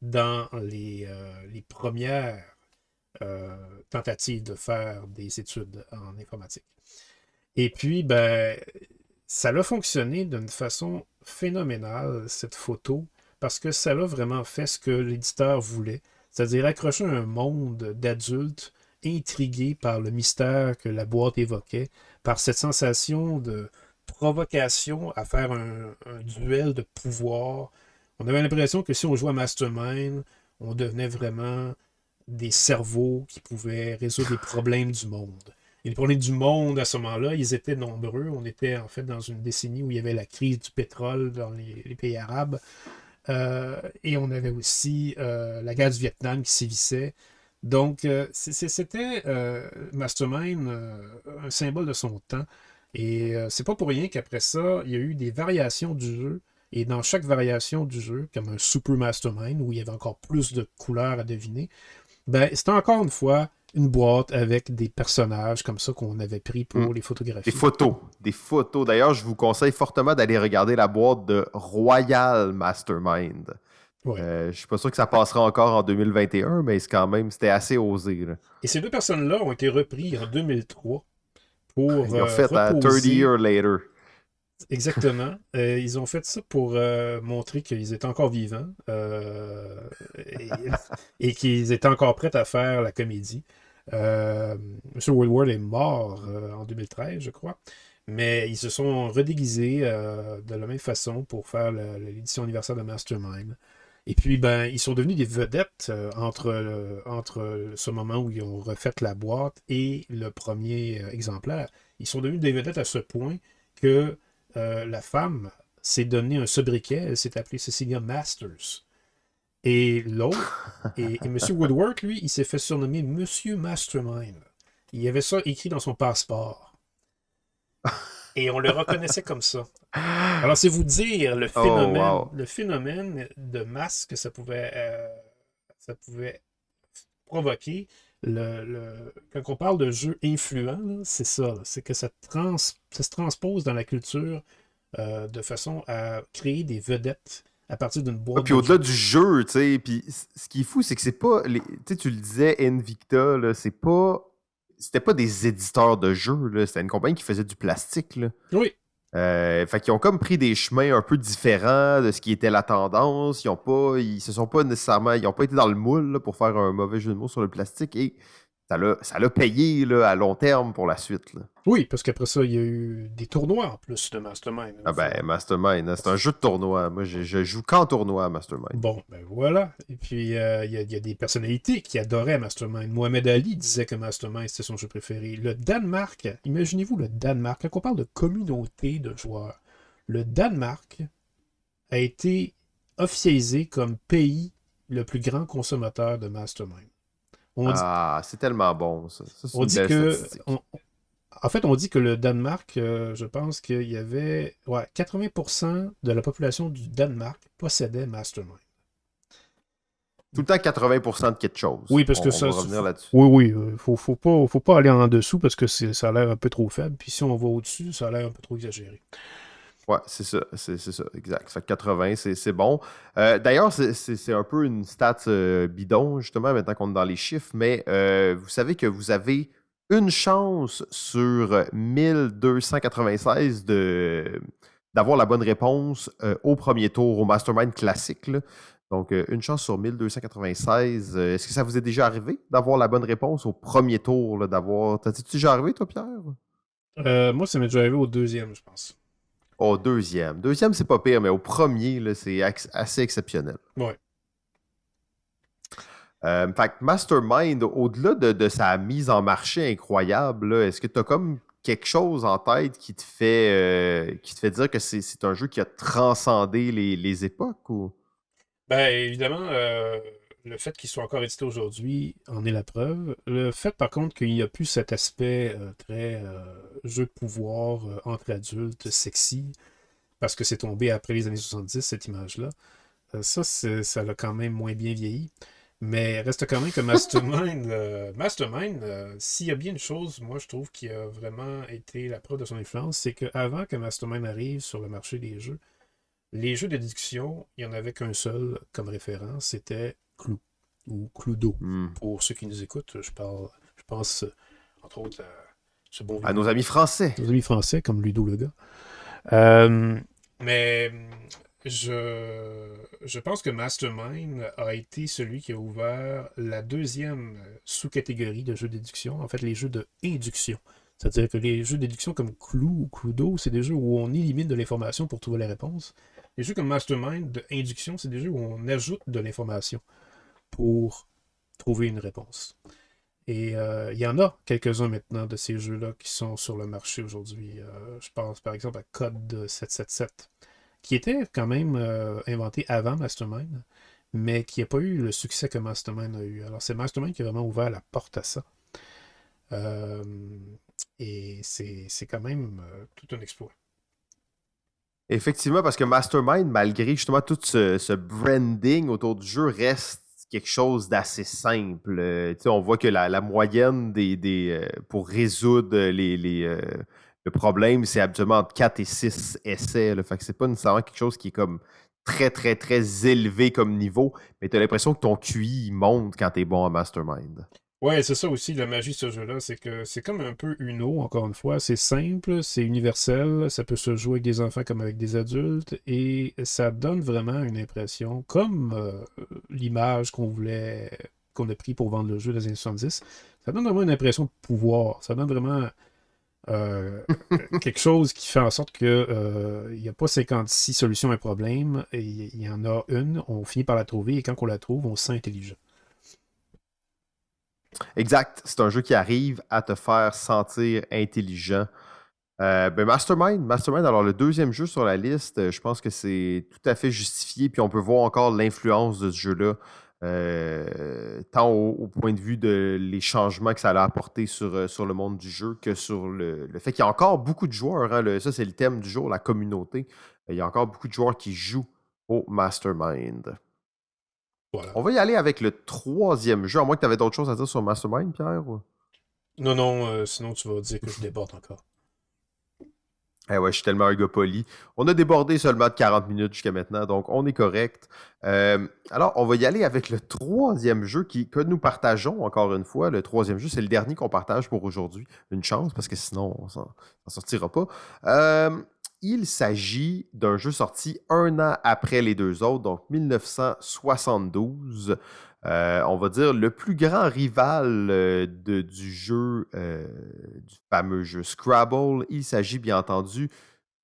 dans les premières tentatives de faire des études en informatique. Et puis, ben, ça a fonctionné d'une façon phénoménale, cette photo, parce que ça a vraiment fait ce que l'éditeur voulait, c'est-à-dire accrocher un monde d'adultes intrigués par le mystère que la boîte évoquait, par cette sensation de provocation à faire un duel de pouvoir. On avait l'impression que si on jouait à Mastermind, on devenait vraiment des cerveaux qui pouvaient résoudre les problèmes du monde. Et les problèmes du monde, à ce moment-là, ils étaient nombreux. On était en fait dans une décennie où il y avait la crise du pétrole dans les pays arabes. Et on avait aussi la guerre du Vietnam qui sévissait. Donc, c'était Mastermind, un symbole de son temps. Et c'est pas pour rien qu'après ça, il y a eu des variations du jeu. Et dans chaque variation du jeu, comme un Super Mastermind, où il y avait encore plus de couleurs à deviner, ben, c'était encore une fois une boîte avec des personnages comme ça qu'on avait pris pour les photographies. Des photos. D'ailleurs, je vous conseille fortement d'aller regarder la boîte de Royal Mastermind. Ouais. Je suis pas sûr que ça passera encore en 2021, mais c'était assez osé. Là. Et ces deux personnes-là ont été repris en 2003 pour Ils ont fait à 30 years later. Exactement. Ils ont fait ça pour montrer qu'ils étaient encore vivants et qu'ils étaient encore prêts à faire la comédie. M. Woodward est mort en 2013, je crois. Mais ils se sont redéguisés de la même façon pour faire l'édition anniversaire de Mastermind. Et puis, ben, ils sont devenus des vedettes entre ce moment où ils ont refait la boîte et le premier exemplaire. Ils sont devenus des vedettes à ce point que la femme s'est donné un sobriquet. Elle s'est appelée Cecilia Masters. Et l'autre, et M. Woodward, lui, il s'est fait surnommer Monsieur Mastermind. Il y avait ça écrit dans son passeport. Et on le reconnaissait comme ça. Alors, c'est vous dire le phénomène de masse que ça pouvait provoquer. Quand on parle de jeu influent, c'est ça. Là, c'est que ça se transpose dans la culture de façon à créer des vedettes à partir d'une boîte. Puis au-delà du jeu, tu sais, puis ce qui est fou, c'est que c'est pas... Tu sais, tu le disais, Invicta, là, c'était pas des éditeurs de jeux, là. C'était une compagnie qui faisait du plastique, là. Oui. Fait qu'ils ont comme pris des chemins un peu différents de ce qui était la tendance. Ils se sont pas nécessairement, ils ont pas été dans le moule là, pour faire un mauvais jeu de mots sur le plastique et ça l'a payé là, à long terme pour la suite. Là. Oui, parce qu'après ça, il y a eu des tournois en plus de Mastermind. Ah ben, Mastermind, hein, c'est un jeu de tournoi. Moi, je joue qu'en tournoi à Mastermind. Bon, ben voilà. Et puis, il y a des personnalités qui adoraient Mastermind. Mohamed Ali disait que Mastermind, c'était son jeu préféré. Le Danemark, imaginez-vous le Danemark, quand on parle de communauté de joueurs, le Danemark a été officialisé comme pays le plus grand consommateur de Mastermind. On dit, Ah, c'est tellement bon, ça. Ça, c'est on une dit belle que... statistique. En fait, on dit que le Danemark, je pense qu'il y avait 80% de la population du Danemark possédait Mastermind. Tout le temps 80% de quelque chose. Oui, parce que On va revenir là-dessus. Oui, faut pas aller en dessous parce que ça a l'air un peu trop faible. Puis si on va au-dessus, ça a l'air un peu trop exagéré. Ouais, c'est ça, c'est ça, exact. Ça fait que 80, c'est bon. D'ailleurs, c'est un peu une stat bidon, justement, maintenant qu'on est dans les chiffres, mais vous savez que vous avez une chance sur 1296 d'avoir la bonne réponse au premier tour, au Mastermind classique. Là. Donc, une chance sur 1296. Est-ce que ça vous est déjà arrivé d'avoir la bonne réponse au premier tour, là, d'avoir... T'as-tu déjà arrivé, toi, Pierre? Moi, ça m'est déjà arrivé au deuxième, je pense. Au deuxième. Deuxième, c'est pas pire, mais au premier, là, c'est assez exceptionnel. Ouais. Fait que Mastermind, au-delà de sa mise en marché incroyable, là, est-ce que tu as comme quelque chose en tête qui te fait dire que c'est un jeu qui a transcendé les époques? Ou... Ben, évidemment, le fait qu'il soit encore édité aujourd'hui en est la preuve. Le fait, par contre, qu'il n'y a plus cet aspect très jeu de pouvoir entre adultes, sexy, parce que c'est tombé après les années 70, cette image-là. Ça l'a quand même moins bien vieilli. Mais reste quand même que Mastermind, s'il y a bien une chose, moi, je trouve qui a vraiment été la preuve de son influence, c'est qu'avant que Mastermind arrive sur le marché des jeux, les jeux de déduction, il n'y en avait qu'un seul comme référence, c'était Clou ou Cluedo. Hmm. Pour ceux qui nous écoutent, je pense entre autres à ce bon À vieux nos amis français. nos amis français comme Ludo le gars. Euh, mais je pense que Mastermind a été celui qui a ouvert la deuxième sous-catégorie de jeux de déduction, en fait les jeux de induction. C'est-à-dire que les jeux de déduction comme Clue ou Cluedo, c'est des jeux où on élimine de l'information pour trouver la réponse. Les jeux comme Mastermind de induction, c'est des jeux où on ajoute de l'information pour trouver une réponse. Et il y en a quelques-uns maintenant de ces jeux-là qui sont sur le marché aujourd'hui. Je pense par exemple à Code 777, qui était quand même inventé avant Mastermind, mais qui n'a pas eu le succès que Mastermind a eu. Alors c'est Mastermind qui a vraiment ouvert la porte à ça. Euh, et c'est quand même tout un exploit. Effectivement, parce que Mastermind, malgré justement tout ce branding autour du jeu, reste quelque chose d'assez simple. On voit que la moyenne pour résoudre le problème, c'est habituellement entre 4 et 6 essais. Là. Fait que c'est pas nécessairement quelque chose qui est comme très, très, très élevé comme niveau, mais tu as l'impression que ton QI il monte quand tu es bon à Mastermind. Ouais, c'est ça aussi, la magie de ce jeu-là, c'est que c'est comme un peu Uno, encore une fois. C'est simple, c'est universel, ça peut se jouer avec des enfants comme avec des adultes, et ça donne vraiment une impression, comme l'image qu'on a pris pour vendre le jeu des années 70, ça donne vraiment une impression de pouvoir. Ça donne vraiment euh, quelque chose qui fait en sorte que il n'y a pas 56 solutions à un problème, et il y en a une, on finit par la trouver, et quand on la trouve, on se sent intelligent. Exact. C'est un jeu qui arrive à te faire sentir intelligent. Mastermind, alors le deuxième jeu sur la liste, je pense que c'est tout à fait justifié, puis on peut voir encore l'influence de ce jeu-là, tant au point de vue de les changements que ça a apporté sur le monde du jeu que sur le fait qu'il y a encore beaucoup de joueurs, hein, ça c'est le thème du jour, la communauté. Il y a encore beaucoup de joueurs qui jouent au Mastermind. Voilà. On va y aller avec le troisième jeu, à moins que tu avais d'autres choses à dire sur Mastermind, Pierre. Non, non, sinon tu vas dire que je déborde encore. Eh ouais, je suis tellement un gars poli. On a débordé seulement de 40 minutes jusqu'à maintenant, donc on est correct. Alors, on va y aller avec le troisième jeu que nous partageons, encore une fois. Le troisième jeu, c'est le dernier qu'on partage pour aujourd'hui. Une chance, parce que sinon, on s'en sortira pas. Il s'agit d'un jeu sorti un an après les deux autres, donc 1972. On va dire le plus grand rival du jeu, du fameux jeu Scrabble. Il s'agit bien entendu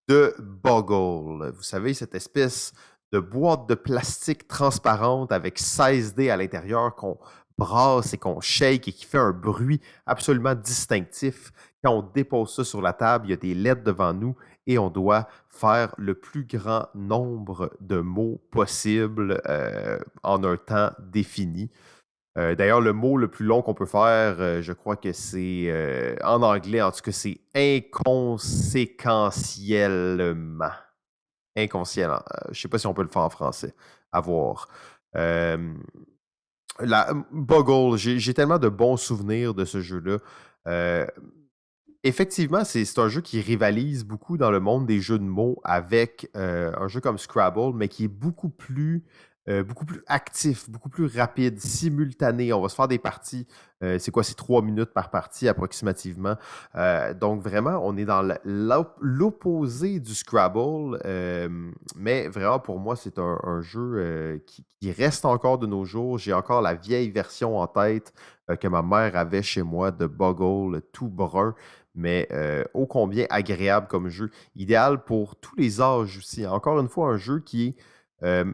de Boggle. Vous savez, cette espèce de boîte de plastique transparente avec 16 dés à l'intérieur qu'on brasse et qu'on shake et qui fait un bruit absolument distinctif. Quand on dépose ça sur la table, il y a des lettres devant nous et on doit faire le plus grand nombre de mots possible en un temps défini. D'ailleurs, le mot le plus long qu'on peut faire, je crois que c'est en anglais, en tout cas, c'est inconséquentiellement. Inconscient. Je ne sais pas si on peut le faire en français. À voir. Boggle, j'ai tellement de bons souvenirs de ce jeu-là. Euh, Effectivement, c'est un jeu qui rivalise beaucoup dans le monde des jeux de mots avec un jeu comme Scrabble, mais qui est beaucoup plus actif, beaucoup plus rapide, simultané. On va se faire des parties. C'est quoi, c'est 3 minutes par partie approximativement. Donc vraiment, on est dans l'opposé du Scrabble, mais vraiment pour moi, c'est un jeu qui reste encore de nos jours. J'ai encore la vieille version en tête que ma mère avait chez moi de Boggle, tout brun mais ô combien agréable comme jeu. Idéal pour tous les âges aussi. Encore une fois, un jeu qui est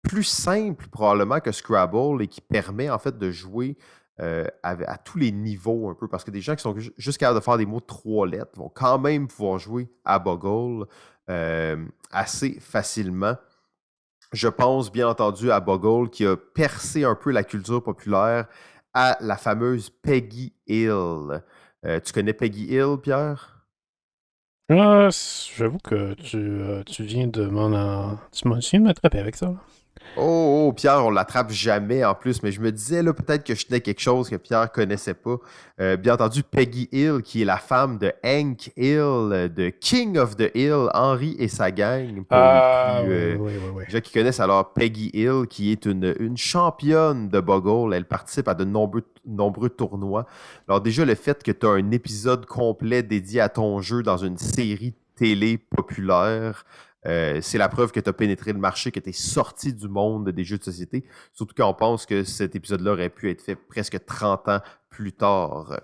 plus simple probablement que Scrabble et qui permet en fait de jouer à tous les niveaux un peu. Parce que des gens qui sont juste capables de faire des mots de 3 lettres vont quand même pouvoir jouer à Boggle assez facilement. Je pense bien entendu à Boggle qui a percé un peu la culture populaire à la fameuse Peggy Hill. Tu connais Peggy Hill, Pierre? J'avoue que tu viens de tu viens de m'attraper avec ça, là. Oh, Pierre, on l'attrape jamais en plus, mais je me disais là peut-être que je tenais quelque chose que Pierre connaissait pas. Bien entendu, Peggy Hill, qui est la femme de Hank Hill, de King of the Hill, Henry et sa gang, pour les Ah, plus oui, oui, oui, oui. gens qui connaissent alors Peggy Hill, qui est une championne de Boggle. Elle participe à de nombreux tournois. Alors déjà, le fait que tu as un épisode complet dédié à ton jeu dans une série télé populaire, c'est la preuve que tu as pénétré le marché, que tu es sorti du monde des jeux de société. Surtout quand on pense que cet épisode-là aurait pu être fait presque 30 ans plus tard.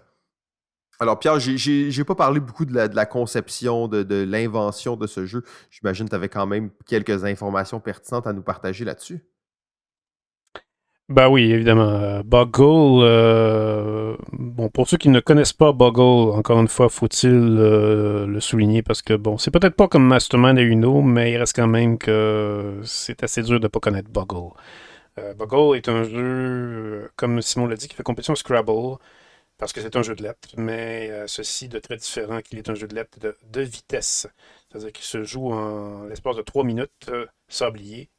Alors, Pierre, j'ai pas parlé beaucoup de la conception, de l'invention de ce jeu. J'imagine que tu avais quand même quelques informations pertinentes à nous partager là-dessus. Ben oui, évidemment. Boggle, bon, pour ceux qui ne connaissent pas Boggle, encore une fois, faut-il le souligner parce que, bon, c'est peut-être pas comme Mastermind et Uno, mais il reste quand même que c'est assez dur de ne pas connaître Boggle. Boggle est un jeu, comme Simon l'a dit, qui fait compétition au Scrabble, parce que c'est un jeu de lettres, mais ceci de très différent qu'il est un jeu de lettres de vitesse. C'est-à-dire qu'il se joue en l'espace de 3 minutes, sablier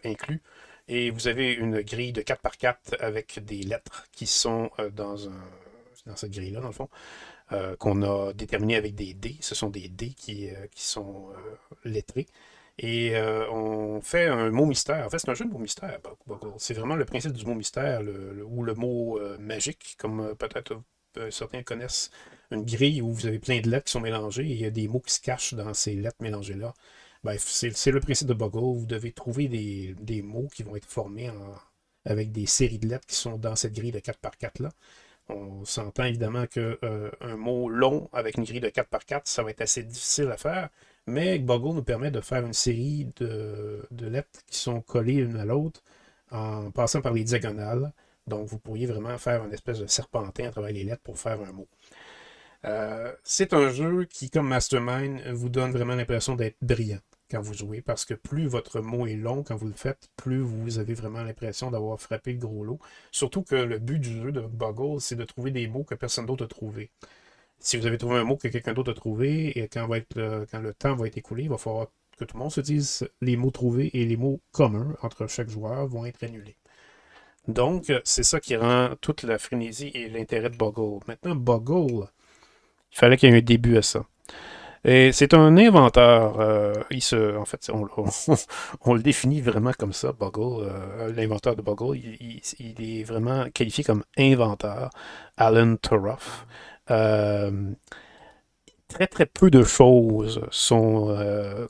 inclus, et vous avez une grille de 4 par 4 avec des lettres qui sont dans cette grille-là, dans le fond, qu'on a déterminé avec des dés. Ce sont des dés qui sont lettrés. Et on fait un mot mystère. En fait, c'est un jeu de mots mystère, Boggle. C'est vraiment le principe du mot mystère, ou le mot magique, comme peut-être certains connaissent une grille où vous avez plein de lettres qui sont mélangées et il y a des mots qui se cachent dans ces lettres mélangées-là. Ben, c'est le principe de Boggle. Vous devez trouver des mots qui vont être formés avec des séries de lettres qui sont dans cette grille de 4 par 4 là. On s'entend évidemment qu'un mot long avec une grille de 4 par 4 ça va être assez difficile à faire, mais Boggle nous permet de faire une série de lettres qui sont collées l'une à l'autre en passant par les diagonales. Donc, vous pourriez vraiment faire une espèce de serpentin à travers les lettres pour faire un mot. C'est un jeu qui, comme Mastermind, vous donne vraiment l'impression d'être brillant quand vous jouez, parce que plus votre mot est long quand vous le faites, plus vous avez vraiment l'impression d'avoir frappé le gros lot. Surtout que le but du jeu de Boggle, c'est de trouver des mots que personne d'autre a trouvé. Si vous avez trouvé un mot que quelqu'un d'autre a trouvé, et quand le temps va être écoulé, il va falloir que tout le monde se dise les mots trouvés et les mots communs entre chaque joueur vont être annulés. Donc, c'est ça qui rend toute la frénésie et l'intérêt de Boggle. Maintenant, Boggle, il fallait qu'il y ait un début à ça. Et c'est un inventeur. En fait, on le définit vraiment comme ça, Boggle. L'inventeur de Boggle, il est vraiment qualifié comme inventeur, Alan Turoff. très très peu de choses sont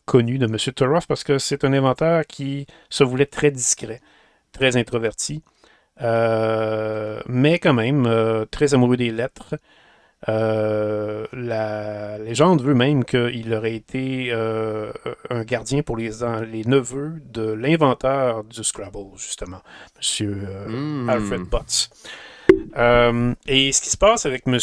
connues de M. Turoff parce que c'est un inventeur qui se voulait très discret, très introverti, mais quand même très amoureux des lettres. La légende veut même qu'il aurait été un gardien pour les neveux de l'inventeur du Scrabble, justement, M. Alfred Butts. Et ce qui se passe avec M.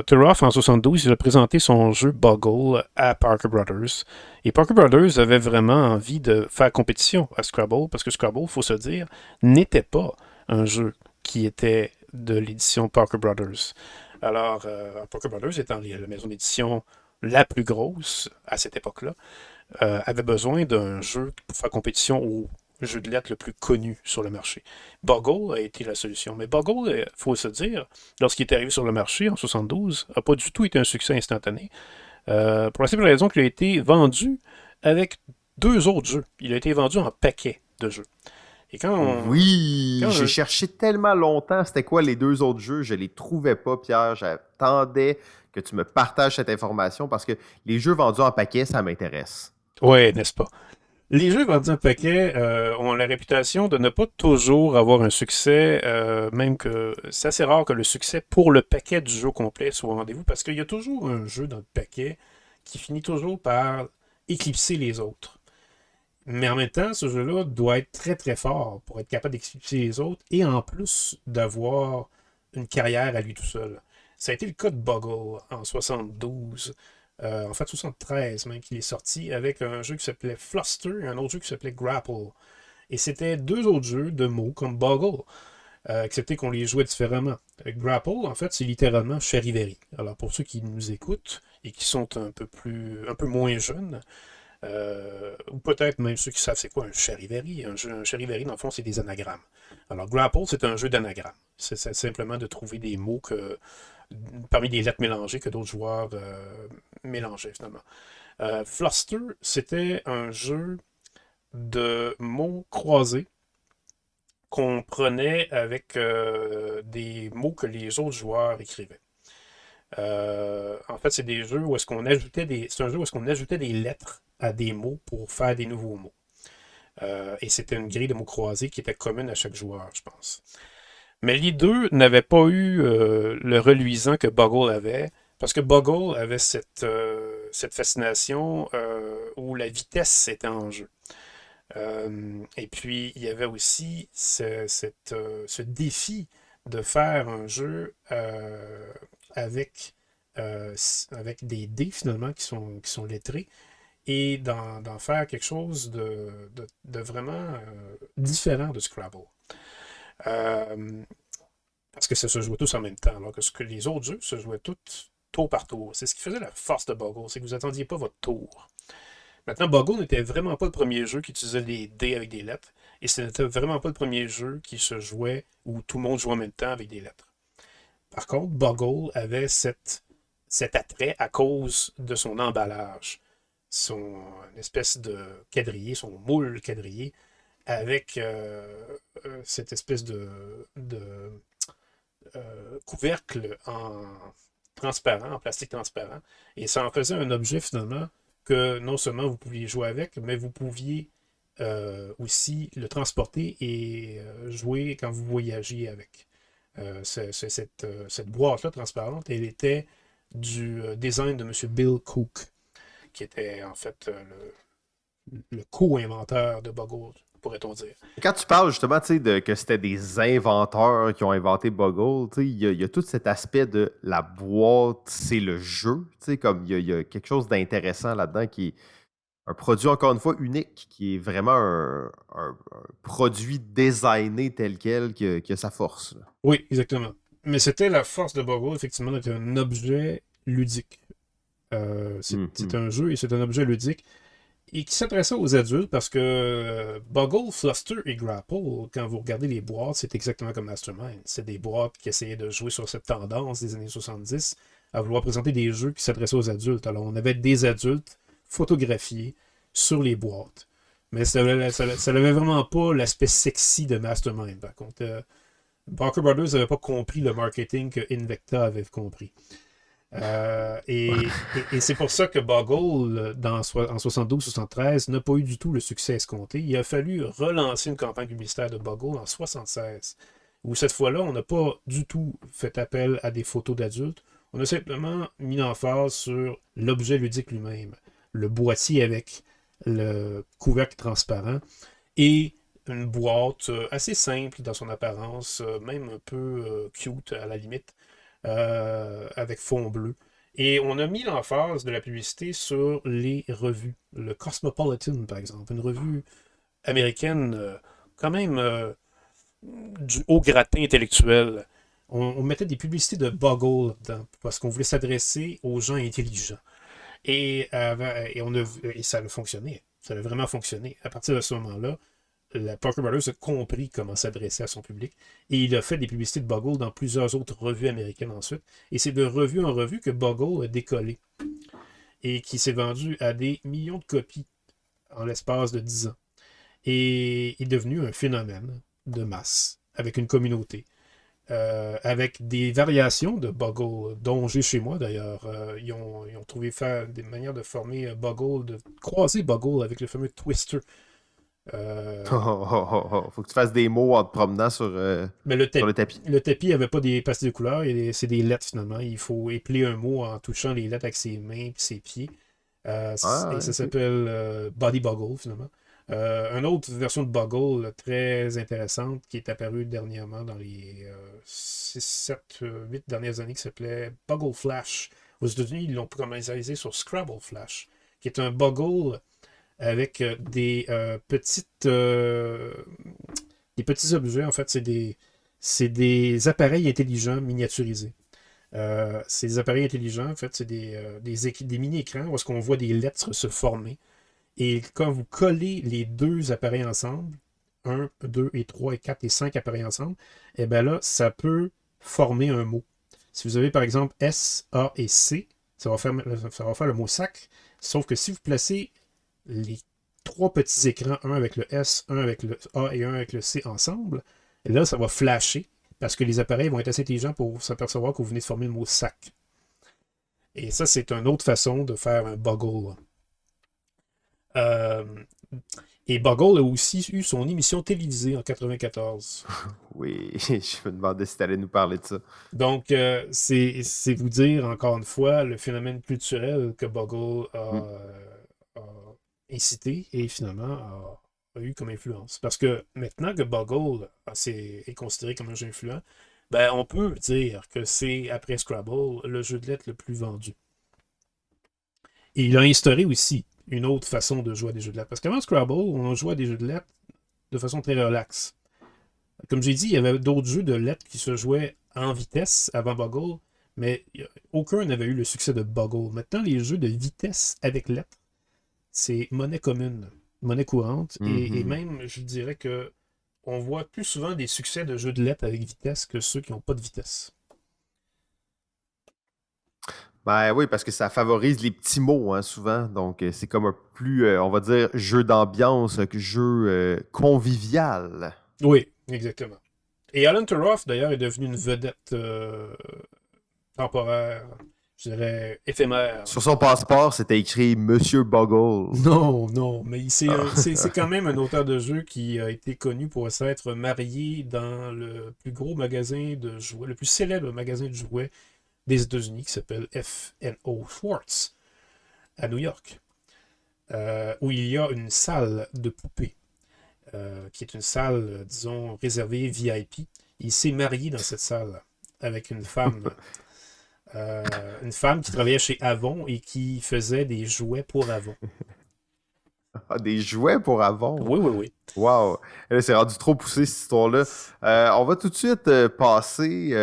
Turoff en 72, il a présenté son jeu Boggle à Parker Brothers. Et Parker Brothers avait vraiment envie de faire compétition à Scrabble, parce que Scrabble, il faut se dire, n'était pas un jeu qui était de l'édition Parker Brothers. Alors, Parker Brothers étant la maison d'édition la plus grosse à cette époque-là, avait besoin d'un jeu pour faire compétition au jeu de lettres le plus connu sur le marché. Boggle a été la solution. Mais Boggle, il faut se dire, lorsqu'il est arrivé sur le marché en 72, n'a pas du tout été un succès instantané. Pour la simple raison qu'il a été vendu avec 2 autres jeux. Il a été vendu en paquet de jeux. Et Oui, j'ai cherché tellement longtemps c'était quoi les 2 autres jeux, je les trouvais pas, Pierre. J'attendais que tu me partages cette information parce que les jeux vendus en paquet, ça m'intéresse. Ouais, n'est-ce pas? Les jeux vendus en paquet ont la réputation de ne pas toujours avoir un succès, même que c'est assez rare que le succès pour le paquet du jeu complet soit au rendez-vous, parce qu'il y a toujours un jeu dans le paquet qui finit toujours par éclipser les autres. Mais en même temps, ce jeu-là doit être très très fort pour être capable d'éclipser les autres et en plus d'avoir une carrière à lui tout seul. Ça a été le cas de Boggle en 72, en fait 73 même qu'il est sorti avec un jeu qui s'appelait Fluster et un autre jeu qui s'appelait Grapple. Et c'était 2 autres jeux de mots comme Boggle, excepté qu'on les jouait différemment. Grapple, en fait, c'est littéralement Charivari. Alors pour ceux qui nous écoutent et qui sont un peu moins jeunes, ou peut-être même ceux qui savent c'est quoi un Charivari. Un Charivari, dans le fond, c'est des anagrammes. Alors, Grapple, c'est un jeu d'anagrammes. C'est simplement de trouver des mots parmi des lettres mélangées que d'autres joueurs mélangeaient, finalement. Fluster, c'était un jeu de mots croisés qu'on prenait avec des mots que les autres joueurs écrivaient. En fait, c'est des jeux où est-ce qu'on ajoutait c'est un jeu où est-ce qu'on ajoutait des lettres à des mots pour faire des nouveaux mots. Et c'était une grille de mots croisés qui était commune à chaque joueur, je pense. Mais les deux n'avaient pas eu le reluisant que Boggle avait, parce que Boggle avait cette fascination où la vitesse était en jeu. Et puis, il y avait aussi ce défi de faire un jeu avec des dés, finalement, qui sont lettrés, et d'en faire quelque chose de vraiment différent de Scrabble. Parce que ça se jouait tous en même temps, alors que les autres jeux se jouaient tous tour par tour. C'est ce qui faisait la force de Boggle, c'est que vous n'attendiez pas votre tour. Maintenant, Boggle n'était vraiment pas le premier jeu qui utilisait des dés avec des lettres, et ce n'était vraiment pas le premier jeu qui se jouait où tout le monde jouait en même temps avec des lettres. Par contre, Boggle avait cet attrait à cause de son emballage, son espèce de quadrillé, son moule quadrillé, avec cette espèce de couvercle en transparent, en plastique transparent, et ça en faisait un objet finalement que non seulement vous pouviez jouer avec, mais vous pouviez aussi le transporter et jouer quand vous voyagiez avec. Cette boîte-là transparente, elle était du design de M. Bill Cook, qui était en fait le co-inventeur de Boggle, pourrait-on dire. Quand tu parles justement que c'était des inventeurs qui ont inventé Boggle, il y a tout cet aspect de la boîte, c'est le jeu. Comme il y a quelque chose d'intéressant là-dedans qui est un produit, encore une fois, unique, qui est vraiment un produit designé tel quel qui a sa force. Là. Oui, exactement. Mais c'était la force de Boggle, effectivement, d'être un objet ludique. C'est un jeu et c'est un objet ludique et qui s'adressait aux adultes parce que Boggle, Fluster et Grapple, quand vous regardez les boîtes, c'est exactement comme Mastermind. C'est des boîtes qui essayaient de jouer sur cette tendance des années 70 à vouloir présenter des jeux qui s'adressaient aux adultes. Alors, on avait des adultes photographiés sur les boîtes. Mais ça n'avait vraiment pas l'aspect sexy de Mastermind. Par contre, Parker Brothers n'avait pas compris le marketing que Invecta avait compris. Et c'est pour ça que Boggle, en 72-73, n'a pas eu du tout le succès escompté. Il a fallu relancer une campagne publicitaire de Boggle en 76, où cette fois-là, on n'a pas du tout fait appel à des photos d'adultes. On a simplement mis l'emphase sur l'objet ludique lui-même. Le boîtier avec le couvercle transparent et une boîte assez simple dans son apparence, même un peu cute à la limite, avec fond bleu. Et on a mis l'emphase de la publicité sur les revues. Le Cosmopolitan, par exemple, une revue américaine quand même du haut gratin intellectuel. On mettait des publicités de Boggle dedans parce qu'on voulait s'adresser aux gens intelligents. Et ça a fonctionné. Ça a vraiment fonctionné. À partir de ce moment-là, la Parker Brothers a compris comment s'adresser à son public et il a fait des publicités de Boggle dans plusieurs autres revues américaines ensuite. Et c'est de revue en revue que Boggle a décollé et qui s'est vendu à des millions de copies en l'espace de 10 ans. Et est devenu un phénomène de masse avec une communauté. Avec des variations de Boggle, dont j'ai chez moi d'ailleurs. Ils ont trouvé faire des manières de former Boggle, de croiser Boggle avec le fameux Twister. Faut que tu fasses des mots en te promenant Mais sur le tapis. le tapis n'avait pas des pastilles de couleurs, c'est des lettres finalement. Il faut épeler un mot en touchant les lettres avec ses mains et ses pieds. Et ça Ok. s'appelle Body Boggle finalement. Une autre version de Boggle très intéressante qui est apparue dernièrement dans les 6, 7, 8 dernières années qui s'appelait Boggle Flash. Aux États-Unis, ils l'ont commercialisé sur Scrabble Flash, qui est un Boggle avec des petits objets. En fait, c'est des appareils intelligents miniaturisés. Ces appareils intelligents, en fait, c'est des mini-écrans où est-ce qu'on voit des lettres se former. Et quand vous collez les deux appareils ensemble, 1, 2 et 3 et 4 et 5 appareils ensemble, et bien là, ça peut former un mot. Si vous avez par exemple S, A et C, ça va faire le mot sac. Sauf que si vous placez les trois petits écrans, un avec le S, un avec le A et un avec le C ensemble, et là, ça va flasher parce que les appareils vont être assez intelligents pour s'apercevoir que vous venez de former le mot sac. Et ça, c'est une autre façon de faire un Boggle. Euh, et Boggle a aussi eu son émission télévisée en 94. Oui, je me demandais si tu allais nous parler de ça. Donc, c'est vous dire, encore une fois, le phénomène culturel que Boggle Hmm. a incité et finalement a eu comme influence. Parce que maintenant que Boggle est considéré comme un jeu influent, ben, on peut dire que c'est, après Scrabble, le jeu de lettres le plus vendu. Et il a instauré aussi une autre façon de jouer à des jeux de lettres. Parce qu'avant Scrabble, on jouait à des jeux de lettres de façon très relaxe. Comme j'ai dit, il y avait d'autres jeux de lettres qui se jouaient en vitesse avant Boggle, mais aucun n'avait eu le succès de Boggle. Maintenant, les jeux de vitesse avec lettres, c'est monnaie commune, monnaie courante, et Mhm. même, je dirais que on voit plus souvent des succès de jeux de lettres avec vitesse que ceux qui n'ont pas de vitesse. Ben oui, parce que ça favorise les petits mots, hein, souvent. Donc, c'est comme un plus, on va dire, jeu d'ambiance que jeu convivial. Oui, exactement. Et Alan Turoff, d'ailleurs, est devenu une vedette temporaire, je dirais éphémère. Sur son passeport, c'était écrit Monsieur Boggle. Non, non, mais c'est Ah. quand même un auteur de jeu qui a été connu pour s'être marié dans le plus gros magasin de jouets, le plus célèbre magasin de jouets des États-Unis qui s'appelle F&O Schwartz à New York, où il y a une salle de poupées, qui est une salle, disons, réservée VIP. Il s'est marié dans cette salle avec une femme qui travaillait chez Avon et qui faisait des jouets pour Avon. Ah, des jouets pour Avon. Oui, oui, oui. Wow. Là, c'est rendu trop poussé, cette histoire-là. On va tout de suite passer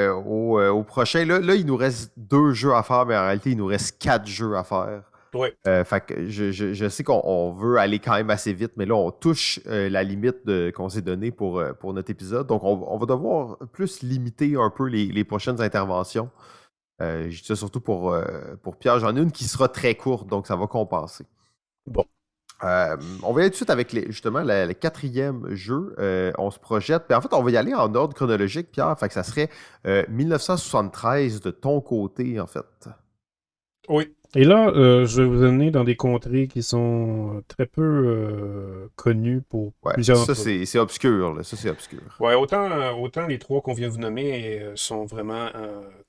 au prochain. Là, il nous reste 2 jeux à faire, mais en réalité, il nous reste 4 jeux à faire. Oui. Fait que je sais qu'on veut aller quand même assez vite, mais là, on touche la limite qu'on s'est donnée pour notre épisode. Donc, on va devoir plus limiter un peu les prochaines interventions. Je dis ça surtout pour Pierre. J'en ai une qui sera très courte, donc ça va compenser. Bon. On va y aller tout de suite avec justement le quatrième jeu. On se projette. En fait, on va y aller en ordre chronologique, Pierre. Fait que ça serait 1973 de ton côté, en fait. Oui. Et là, je vais vous amener dans des contrées qui sont très peu connues pour Ouais, plusieurs ça, d'entre vous. c'est obscur. Là. Ça, c'est obscur. Ouais, autant les trois qu'on vient de vous nommer sont vraiment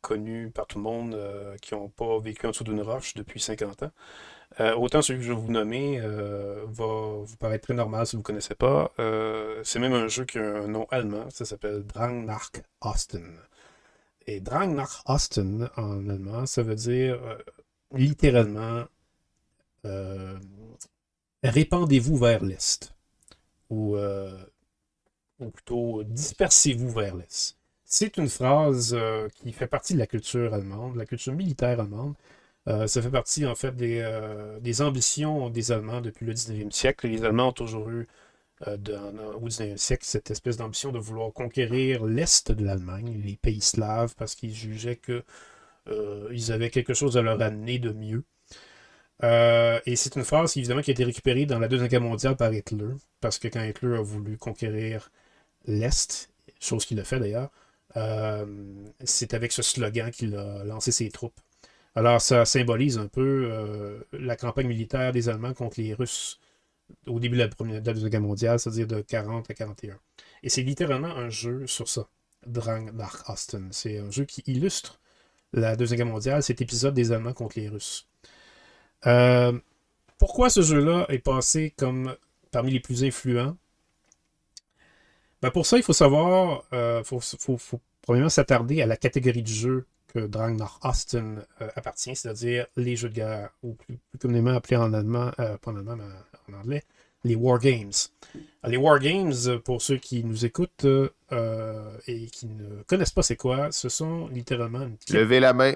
connus par tout le monde qui n'ont pas vécu en dessous d'une roche depuis 50 ans. Autant celui que je vais vous nommer va vous paraître très normal si vous ne connaissez pas. C'est même un jeu qui a un nom allemand, ça s'appelle Drang nach Osten. Et Drang nach Osten en allemand, ça veut dire littéralement euh, répandez-vous vers l'est. Ou plutôt dispersez-vous vers l'est. C'est une phrase qui fait partie de la culture allemande, de la culture militaire allemande. Ça fait partie en fait des ambitions des Allemands depuis le 19e siècle. Les Allemands ont toujours eu au 19e siècle cette espèce d'ambition de vouloir conquérir l'est de l'Allemagne, les pays slaves, parce qu'ils jugeaient qu'ils avaient quelque chose à leur amener de mieux. Et c'est une phrase évidemment qui a été récupérée dans la Deuxième Guerre mondiale par Hitler, parce que quand Hitler a voulu conquérir l'Est, chose qu'il a fait d'ailleurs, c'est avec ce slogan qu'il a lancé ses troupes. Alors ça symbolise un peu la campagne militaire des Allemands contre les Russes au début de la Deuxième Guerre mondiale, c'est-à-dire de 40 à 41. Et c'est littéralement un jeu sur ça, Drang nach Osten. C'est un jeu qui illustre la Deuxième Guerre mondiale, cet épisode des Allemands contre les Russes. Pourquoi ce jeu-là est passé comme parmi les plus influents? Ben pour ça, il faut savoir, faut premièrement s'attarder à la catégorie de jeu que Drang nach Osten appartient, c'est-à-dire les jeux de guerre, ou plus communément appelés en allemand, pas en allemand, mais en anglais, les wargames. Les wargames, pour ceux qui nous écoutent et qui ne connaissent pas c'est quoi, ce sont littéralement... Levez la main.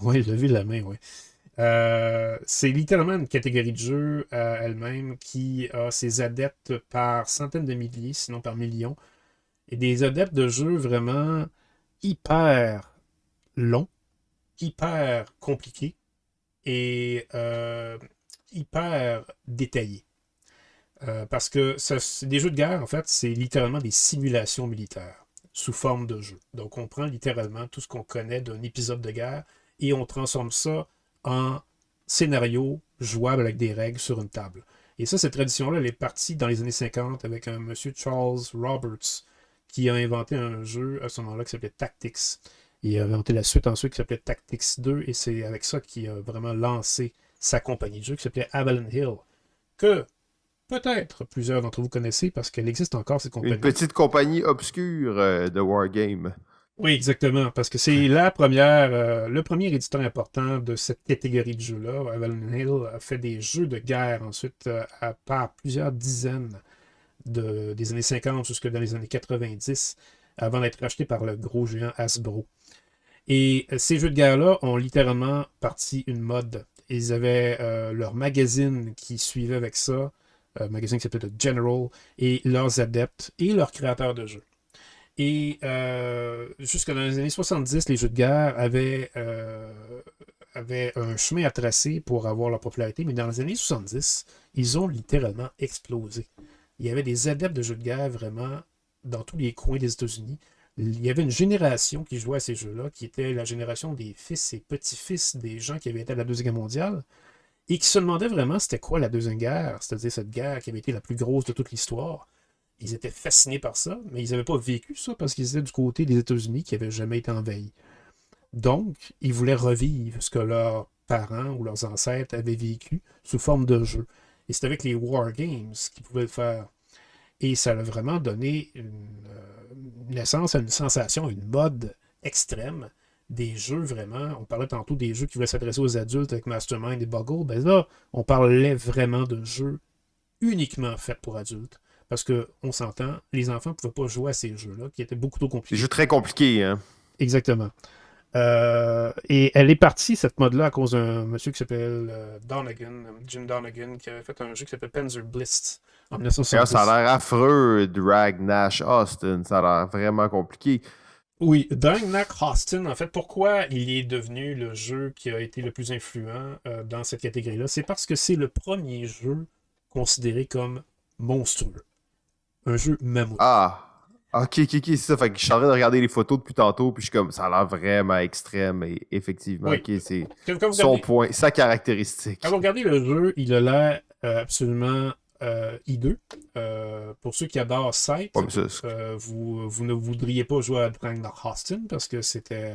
Oui, levez la main, oui. C'est littéralement une catégorie de jeu à elle-même qui a ses adeptes par centaines de milliers, sinon par millions, et des adeptes de jeux vraiment hyper longs, hyper compliqués et hyper détaillés. Parce que c'est des jeux de guerre, en fait, c'est littéralement des simulations militaires sous forme de jeu. Donc on prend littéralement tout ce qu'on connaît d'un épisode de guerre et on transforme ça en scénario jouable avec des règles sur une table. Et ça, cette tradition-là, elle est partie dans les années 50 avec un monsieur Charles Roberts qui a inventé un jeu à ce moment-là qui s'appelait Tactics. Il a inventé la suite ensuite qui s'appelait Tactics 2 et c'est avec ça qu'il a vraiment lancé sa compagnie de jeu qui s'appelait Avalon Hill, que peut-être plusieurs d'entre vous connaissez parce qu'elle existe encore, cette compagnie. Une petite compagnie obscure de Wargame. Oui, exactement, parce que c'est le premier éditeur important de cette catégorie de jeux-là. Avalon Hill a fait des jeux de guerre ensuite à part plusieurs dizaines des années 50 jusque dans les années 90 avant d'être racheté par le gros géant Hasbro. Et ces jeux de guerre-là ont littéralement parti une mode. Ils avaient leur magazine qui suivait avec ça, magazine qui s'appelait The General, et leurs adeptes et leurs créateurs de jeux. Et jusque dans les années 70, les jeux de guerre avaient un chemin à tracer pour avoir leur popularité, mais dans les années 70, ils ont littéralement explosé. Il y avait des adeptes de jeux de guerre vraiment dans tous les coins des États-Unis. Il y avait une génération qui jouait à ces jeux-là, qui était la génération des fils et petits-fils des gens qui avaient été à la Deuxième Guerre mondiale, et qui se demandaient vraiment c'était quoi la Deuxième Guerre, c'est-à-dire cette guerre qui avait été la plus grosse de toute l'histoire. Ils étaient fascinés par ça, mais ils n'avaient pas vécu ça parce qu'ils étaient du côté des États-Unis qui n'avaient jamais été envahis. Donc, ils voulaient revivre ce que leurs parents ou leurs ancêtres avaient vécu sous forme de jeu. Et c'est avec les Wargames qu'ils pouvaient le faire. Et ça a vraiment donné une naissance à une sensation, une mode extrême. Des jeux vraiment, on parlait tantôt des jeux qui voulaient s'adresser aux adultes avec Mastermind et Boggle, ben là, on parlait vraiment de jeux uniquement faits pour adultes. Parce qu'on s'entend, les enfants ne pouvaient pas jouer à ces jeux-là, qui étaient beaucoup trop compliqués. Des jeux très compliqués, hein? Exactement. Et elle est partie, cette mode-là, à cause d'un monsieur qui s'appelle Jim Donegan, qui avait fait un jeu qui s'appelle Panzer Bliss en 1970. Ça a l'air affreux, Drag Nash Austin. Ça a l'air vraiment compliqué. Oui, Drang nach Osten, en fait, pourquoi il est devenu le jeu qui a été le plus influent dans cette catégorie-là? C'est parce que c'est le premier jeu considéré comme monstrueux. Un jeu mammouth. Ah! Ok, c'est ça. Fait que je suis en train de regarder les photos depuis tantôt, puis je suis comme, ça a l'air vraiment extrême, et effectivement, Oui. ok, c'est Quand vous son regardez, point, sa caractéristique. quand vous regardez le jeu, il a l'air absolument hideux. Pour ceux qui adorent Sight, Ouais, mais ça, vous ne voudriez pas jouer à Dragnar Austin parce que c'était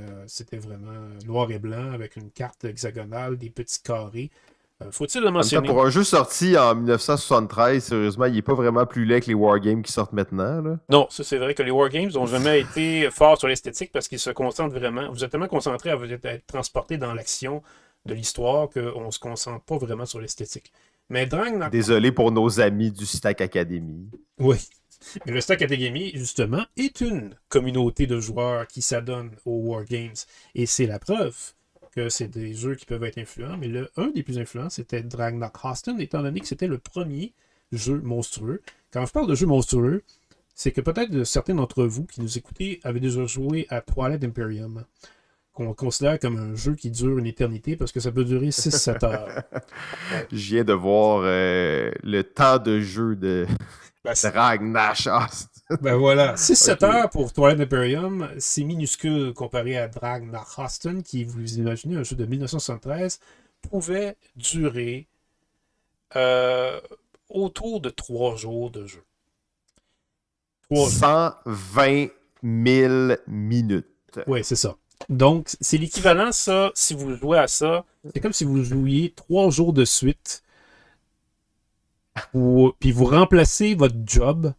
vraiment noir et blanc avec une carte hexagonale, des petits carrés. Faut-il le en même temps, mentionner? pour un jeu sorti en 1973, sérieusement, il est pas vraiment plus laid que les Wargames qui sortent maintenant, là. Non, ça c'est vrai que les Wargames n'ont jamais été forts sur l'esthétique parce qu'ils se concentrent vraiment. Vous êtes tellement concentré à être transporté dans l'action de l'histoire qu'on ne se concentre pas vraiment sur l'esthétique. Mais Dragnar. Désolé pour nos amis du Stack Academy. Oui. Mais le Stack Academy, justement, est une communauté de joueurs qui s'adonnent aux Wargames. Et c'est la preuve que c'est des jeux qui peuvent être influents. Mais un des plus influents, c'était Dragnar Austin, étant donné que c'était le premier jeu monstrueux. Quand je parle de jeu monstrueux, c'est que peut-être certains d'entre vous qui nous écoutez avaient déjà joué à Twilight Imperium, qu'on considère comme un jeu qui dure une éternité parce que ça peut durer 6-7 heures. Je viens de voir le temps de jeu de Ben, Ragnar. Ben voilà, 6-7 Ok. heures pour Twilight Imperium, c'est minuscule comparé à Dragnar Austin, qui, vous imaginez, un jeu de 1973, pouvait durer autour de 3 jours de jeu. 3 jours. 120 000 minutes. Oui, c'est ça. Donc, c'est l'équivalent, ça, si vous jouez à ça, c'est comme si vous jouiez 3 jours de suite, puis vous remplacez votre job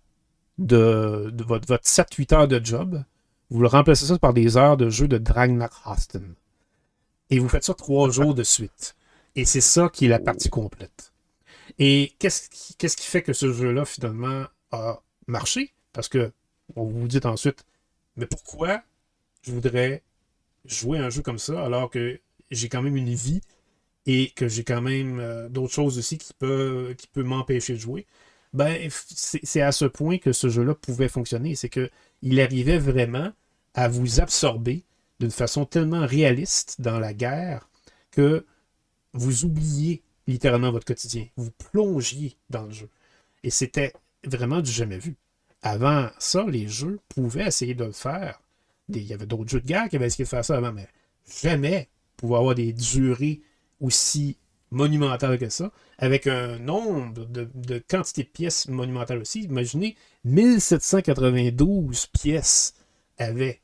de votre 7-8 heures de job, vous le remplacez ça par des heures de jeu de Dragnar Austin. Et vous faites ça 3 jours de suite. Et c'est ça qui est la partie complète. Et qu'est-ce qui fait que ce jeu-là, finalement, a marché? Parce que, on vous dit ensuite, mais pourquoi je voudrais jouer à un jeu comme ça alors que j'ai quand même une vie et que j'ai quand même d'autres choses aussi qui peut m'empêcher de jouer? Ben, c'est à ce point que ce jeu-là pouvait fonctionner. C'est qu'il arrivait vraiment à vous absorber d'une façon tellement réaliste dans la guerre que vous oubliez littéralement votre quotidien. Vous plongiez dans le jeu. Et c'était vraiment du jamais vu. Avant ça, les jeux pouvaient essayer de le faire. Il y avait d'autres jeux de guerre qui avaient essayé de faire ça avant, mais jamais pouvoir avoir des durées aussi monumentales que ça, avec un nombre de quantité de pièces monumentales aussi. Imaginez, 1792 pièces avaient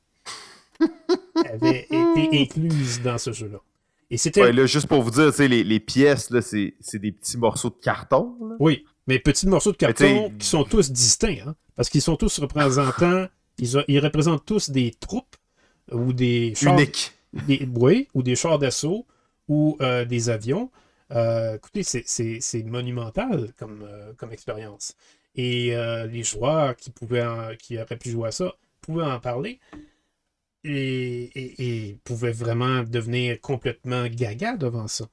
été incluses dans ce jeu-là. Et c'était... Ouais, là, juste pour vous dire, les pièces, là, c'est des petits morceaux de carton. Là. Oui, mais petits morceaux de carton qui sont tous distincts, hein, parce qu'ils sont tous représentants, ils représentent tous des troupes ou des chars... Uniques. Oui, ou des chars d'assaut ou des avions. Écoutez, c'est monumental comme expérience. Et les joueurs qui auraient pu jouer à ça pouvaient en parler et pouvaient vraiment devenir complètement gaga devant ça.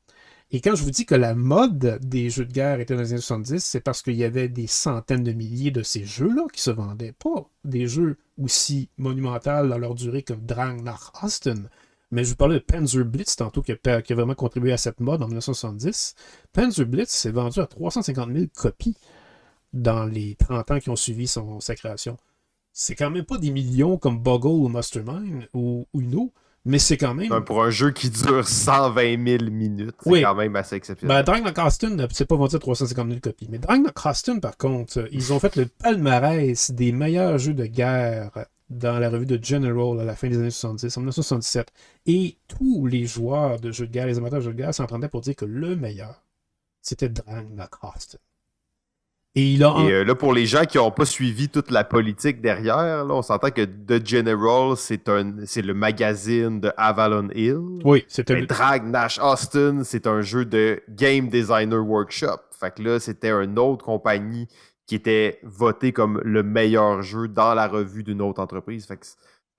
Et quand je vous dis que la mode des jeux de guerre était dans les années 70, c'est parce qu'il y avait des centaines de milliers de ces jeux-là qui se vendaient. Pas des jeux aussi monumentaux dans leur durée comme Dragnar Austin. Mais je vous parlais de Panzer Blitz tantôt qui a vraiment contribué à cette mode en 1970. Panzer Blitz s'est vendu à 350 000 copies dans les 30 ans qui ont suivi sa création. C'est quand même pas des millions comme Boggle ou Mastermind ou Uno, mais c'est quand même... Pour un jeu qui dure 120 000 minutes, c'est quand même assez exceptionnel. Ben, Dragnar Austin ne s'est pas vendu à 350 000 copies. Mais Dragnar Austin, par contre, ils ont fait le palmarès des meilleurs jeux de guerre dans la revue de General à la fin des années 70, en 1977. Et tous les joueurs de jeux de guerre, les amateurs de jeux de guerre, s'entendaient pour dire que le meilleur, c'était Dragnar Austin. Et là, pour les gens qui n'ont pas suivi toute la politique derrière, là, on s'entend que The General, c'est le magazine de Avalon Hill. Oui, c'était Dragnar Austin, c'est un jeu de Game Designer Workshop. Fait que là, c'était une autre compagnie qui était votée comme le meilleur jeu dans la revue d'une autre entreprise. Fait que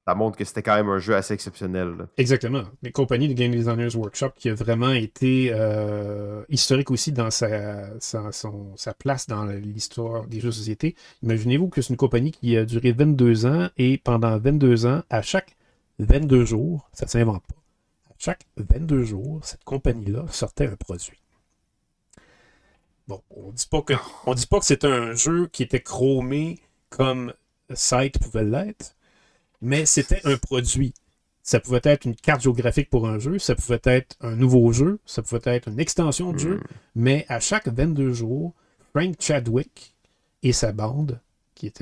ça montre que c'était quand même un jeu assez exceptionnel. Là. Exactement. Les compagnies de Game Designers Workshop qui a vraiment été historique aussi dans sa place dans l'histoire des jeux de société. Imaginez-vous que c'est une compagnie qui a duré 22 ans et pendant 22 ans, à chaque 22 jours, ça ne s'invente pas, à chaque 22 jours, cette compagnie-là sortait un produit. Bon, on dit pas que c'est un jeu qui était chromé comme Sight pouvait l'être, mais c'était un produit. Ça pouvait être une carte géographique pour un jeu, ça pouvait être un nouveau jeu, ça pouvait être une extension de jeu, Hmm. mais à chaque 22 jours, Frank Chadwick et sa bande,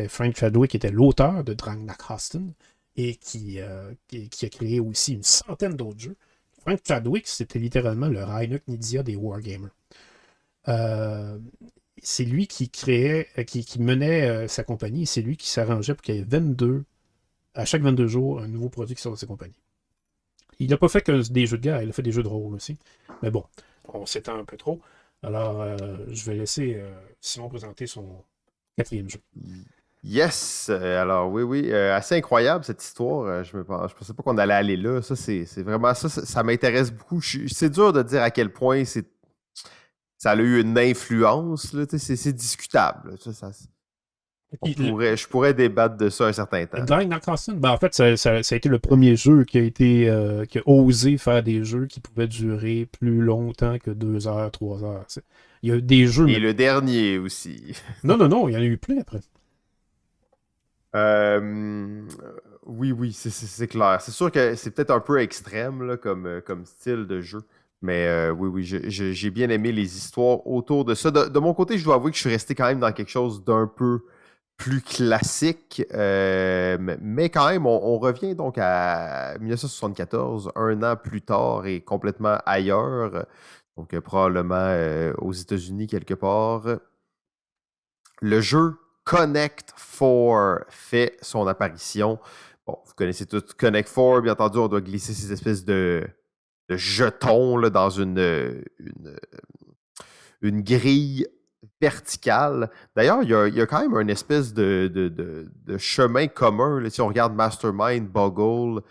Frank Chadwick était l'auteur de Drangnak Hoston et qui a créé aussi une centaine d'autres jeux. Frank Chadwick, c'était littéralement le Reinhard Nidia des Wargamers. Euh, c'est lui qui créait, qui menait sa compagnie, c'est lui qui s'arrangeait pour qu'il y ait à chaque 22 jours, un nouveau produit qui sort de sa compagnie. Il n'a pas fait que des jeux de guerre, il a fait des jeux de rôle aussi. Mais bon, on s'étend un peu trop. Alors, je vais laisser Simon présenter son quatrième jeu. Yes! Alors, oui, oui. Assez incroyable cette histoire. Je pensais pas qu'on allait aller là. Ça, c'est vraiment ça m'intéresse beaucoup. C'est dur de dire à quel point ça a eu une influence. Là, c'est discutable. Je pourrais débattre de ça un certain temps. Dying Dark Constant, ben en fait, ça a été le premier jeu qui a osé faire des jeux qui pouvaient durer plus longtemps que 2 heures, 3 heures. Il y a des jeux, Et mais... le dernier aussi. Non, non, non, il y en a eu plein après. Euh, oui, oui, c'est clair. C'est sûr que c'est peut-être un peu extrême là, comme style de jeu. Mais oui, oui, j'ai bien aimé les histoires autour de ça. De mon côté, je dois avouer que je suis resté quand même dans quelque chose d'un peu plus classique. Mais quand même, on revient donc à 1974, un an plus tard et complètement ailleurs. Donc probablement aux États-Unis quelque part. Le jeu Connect 4 fait son apparition. Bon, vous connaissez tout Connect 4, bien entendu, on doit glisser ces espèces de jetons là, dans une grille verticale. D'ailleurs, il y a quand même une espèce de chemin commun. Là. Si on regarde Mastermind, Boggle,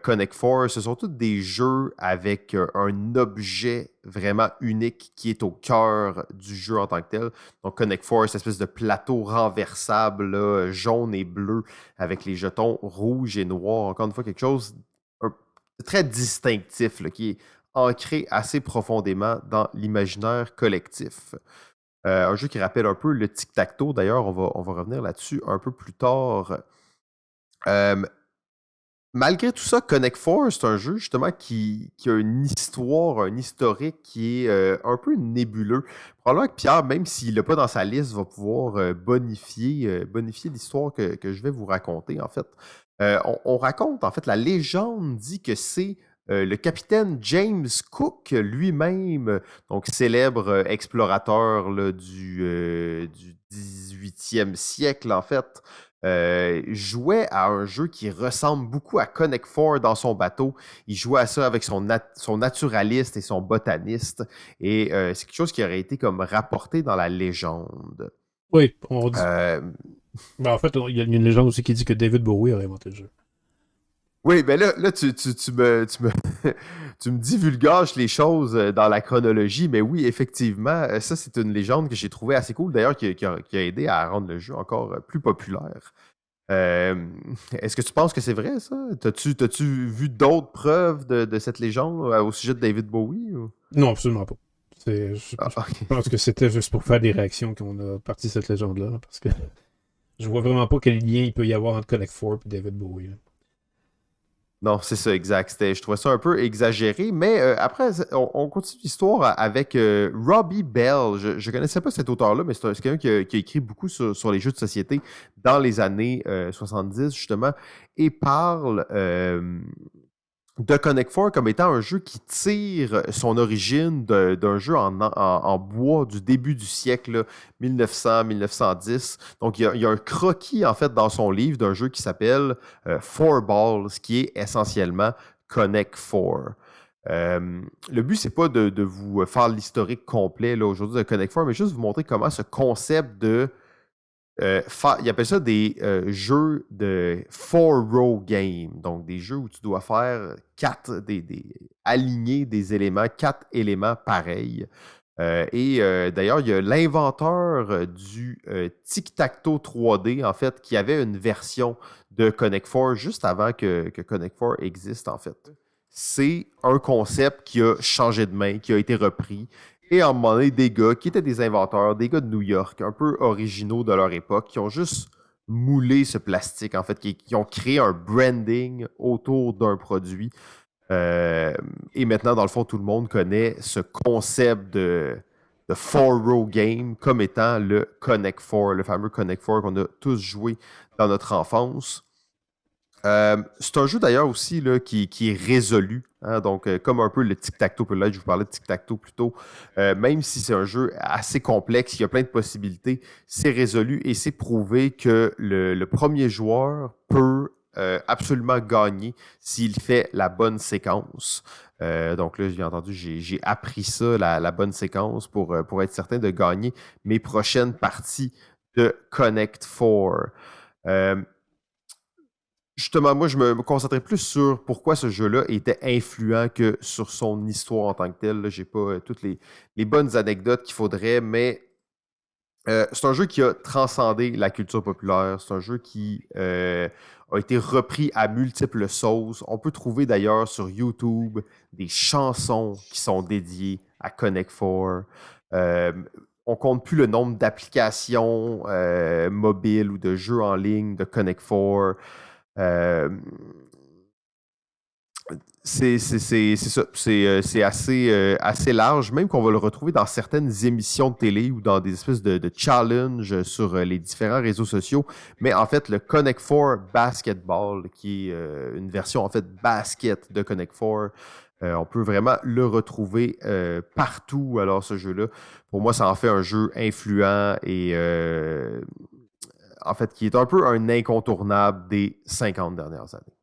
Connect Four, ce sont tous des jeux avec un objet vraiment unique qui est au cœur du jeu en tant que tel. Donc, Connect Four, cette espèce de plateau renversable, là, jaune et bleu, avec les jetons rouges et noirs. Encore une fois, quelque chose de très distinctif, là, qui est ancré assez profondément dans l'imaginaire collectif. Un jeu qui rappelle un peu le tic-tac-toe. D'ailleurs, on va revenir là-dessus un peu plus tard. Euh, Malgré tout ça, Connect Four, c'est un jeu justement qui a une histoire, un historique qui est un peu nébuleux. Probablement que Pierre, même s'il l'a pas dans sa liste, va pouvoir bonifier l'histoire que je vais vous raconter, en fait. On raconte, en fait, la légende dit que c'est le capitaine James Cook lui-même, donc célèbre explorateur là, du 18e siècle, en fait, jouait à un jeu qui ressemble beaucoup à Connect Four dans son bateau. Il jouait à ça avec son naturaliste et son botaniste. Et c'est quelque chose qui aurait été comme rapporté dans la légende. Oui, on dit. Euh, Ben, en fait, il y a une légende aussi qui dit que David Bowie aurait inventé le jeu. oui, ben là tu me divulgages les choses dans la chronologie, mais oui, effectivement, ça c'est une légende que j'ai trouvée assez cool, d'ailleurs, qui a aidé à rendre le jeu encore plus populaire. Euh, Est-ce que tu penses que c'est vrai, ça? T'as-tu vu d'autres preuves de cette légende au sujet de David Bowie? Ou? Non, absolument pas. Ah, Je ok. pense que c'était juste pour faire des réactions qu'on a parti cette légende-là, là, parce que je vois vraiment pas quel lien il peut y avoir entre Connect Four et David Bowie. Là. Non, c'est ça, exact. Je trouvais ça un peu exagéré, mais après, on continue l'histoire avec Robbie Bell. Je ne connaissais pas cet auteur-là, mais c'est quelqu'un qui a écrit beaucoup sur les jeux de société dans les années 70, justement, et parle de Connect Four comme étant un jeu qui tire son origine d'un jeu en bois du début du siècle, 1900-1910. Donc, il y a un croquis, en fait, dans son livre d'un jeu qui s'appelle Four Balls, qui est essentiellement Connect Four. Le but, c'est pas de vous faire l'historique complet là, aujourd'hui de Connect Four, mais juste vous montrer comment ce concept de il appelle ça des jeux de four-row game. Donc, des jeux où tu dois faire aligner des éléments, 4 éléments pareils. D'ailleurs, il y a l'inventeur du Tic-Tac-Toe 3D, en fait, qui avait une version de Connect Four juste avant que Connect Four existe, en fait. C'est un concept qui a changé de main, qui a été repris Et à un moment donné, des gars qui étaient des inventeurs, des gars de New York, un peu originaux de leur époque, qui ont juste moulé ce plastique, en fait, qui ont créé un branding autour d'un produit. Euh, et maintenant, dans le fond, tout le monde connaît ce concept de four-row game comme étant le Connect Four, le fameux Connect Four qu'on a tous joué dans notre enfance. C'est un jeu d'ailleurs aussi là, qui est résolu. Hein, donc, comme un peu le tic-tac-toe, là, je vous parlais de tic-tac-toe plus tôt, même si c'est un jeu assez complexe, il y a plein de possibilités, c'est résolu et c'est prouvé que le premier joueur peut absolument gagner s'il fait la bonne séquence. Donc là, j'ai entendu, j'ai appris ça, la bonne séquence, pour être certain de gagner mes prochaines parties de Connect Four. Euh, Justement, moi, je me concentrais plus sur pourquoi ce jeu-là était influent que sur son histoire en tant que telle. Je n'ai pas toutes les bonnes anecdotes qu'il faudrait, mais c'est un jeu qui a transcendé la culture populaire. C'est un jeu qui a été repris à multiples sauces. On peut trouver d'ailleurs sur YouTube des chansons qui sont dédiées à Connect Four. Euh, on compte plus le nombre d'applications mobiles ou de jeux en ligne de Connect Four. Euh, c'est ça. C'est assez large, même qu'on va le retrouver dans certaines émissions de télé ou dans des espèces de challenges sur les différents réseaux sociaux. Mais en fait, le Connect Four Basketball, qui est une version en fait basket de Connect Four, on peut vraiment le retrouver partout. Alors, ce jeu-là, pour moi, ça en fait un jeu influent et en fait, qui est un peu un incontournable des 50 dernières années.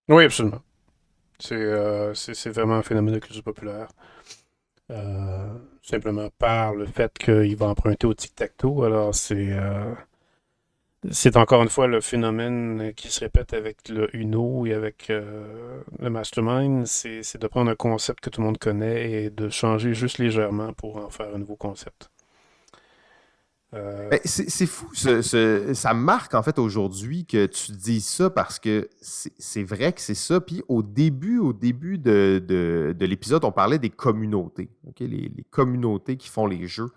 Oui, absolument. C'est vraiment un phénomène de culture populaire. Simplement par le fait qu'il va emprunter au tic-tac-toe. Alors, c'est encore une fois le phénomène qui se répète avec le Uno et avec le Mastermind. C'est de prendre un concept que tout le monde connaît et de changer juste légèrement pour en faire un nouveau concept. Ben, c'est fou, ça me marque en fait aujourd'hui que tu dises ça parce que c'est vrai que c'est ça. Puis au début de l'épisode, on parlait des communautés, ok, les communautés qui font les jeux.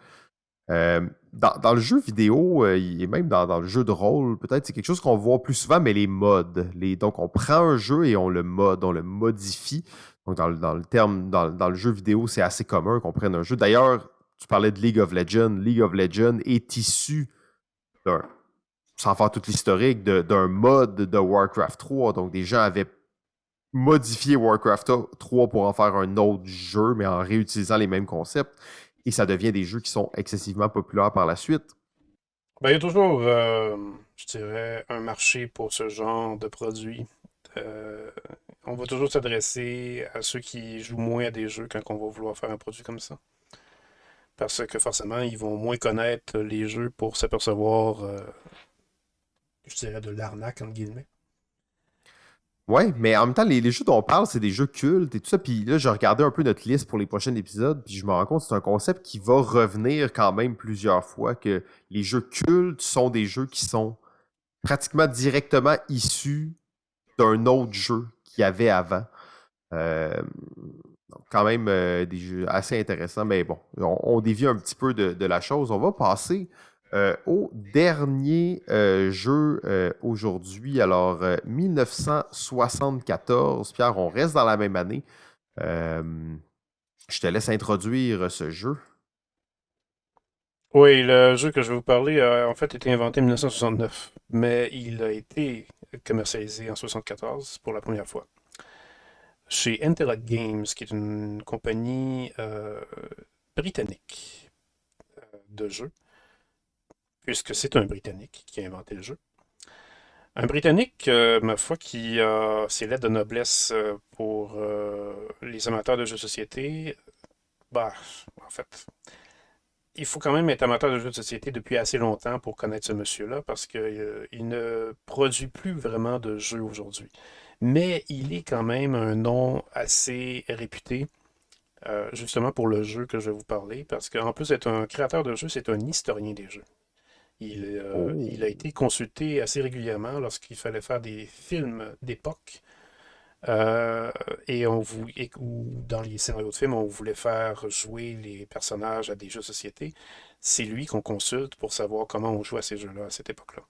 Dans le jeu vidéo et même dans le jeu de rôle, peut-être c'est quelque chose qu'on voit plus souvent, mais les mods. Donc on prend un jeu et on le mode, on le modifie. Donc dans le terme, dans le jeu vidéo, c'est assez commun qu'on prenne un jeu. D'ailleurs, tu parlais de League of Legends. League of Legends est issu d'un, sans faire toute l'historique, d'un mod de Warcraft 3. Donc des gens avaient modifié Warcraft 3 pour en faire un autre jeu, mais en réutilisant les mêmes concepts. Et ça devient des jeux qui sont excessivement populaires par la suite. Ben, il y a toujours, je dirais, un marché pour ce genre de produit. Euh, on va toujours s'adresser à ceux qui jouent moins à des jeux quand on va vouloir faire un produit comme ça. Parce que forcément, ils vont moins connaître les jeux pour s'apercevoir, je dirais, de l'arnaque, entre guillemets. Ouais, mais en même temps, les jeux dont on parle, c'est des jeux cultes et tout ça. Puis là, je regardais un peu notre liste pour les prochains épisodes, puis je me rends compte que c'est un concept qui va revenir quand même plusieurs fois, que les jeux cultes sont des jeux qui sont pratiquement directement issus d'un autre jeu qu'il y avait avant. Euh, donc quand même des jeux assez intéressants, mais bon, on dévie un petit peu de la chose. On va passer au dernier jeu aujourd'hui. Alors, 1974. Pierre, on reste dans la même année. Je te laisse introduire ce jeu. Oui, le jeu que je vais vous parler a en fait été inventé en 1969, mais il a été commercialisé en 1974 pour la première fois. Chez Intellect Games, qui est une compagnie britannique de jeux, puisque c'est un Britannique qui a inventé le jeu. Un Britannique, ma foi, qui a ses lettres de noblesse pour les amateurs de jeux de société. Bah, en fait, il faut quand même être amateur de jeux de société depuis assez longtemps pour connaître ce monsieur-là, parce qu'il ne produit plus vraiment de jeux aujourd'hui. Mais il est quand même un nom assez réputé, justement pour le jeu que je vais vous parler, parce qu'en plus d'être un créateur de jeux, c'est un historien des jeux. Il a Oh. été consulté assez régulièrement lorsqu'il fallait faire des films d'époque Euh, ou dans les scénarios de films, on voulait faire jouer les personnages à des jeux de société. C'est lui qu'on consulte pour savoir comment on joue à ces jeux-là à cette époque-là.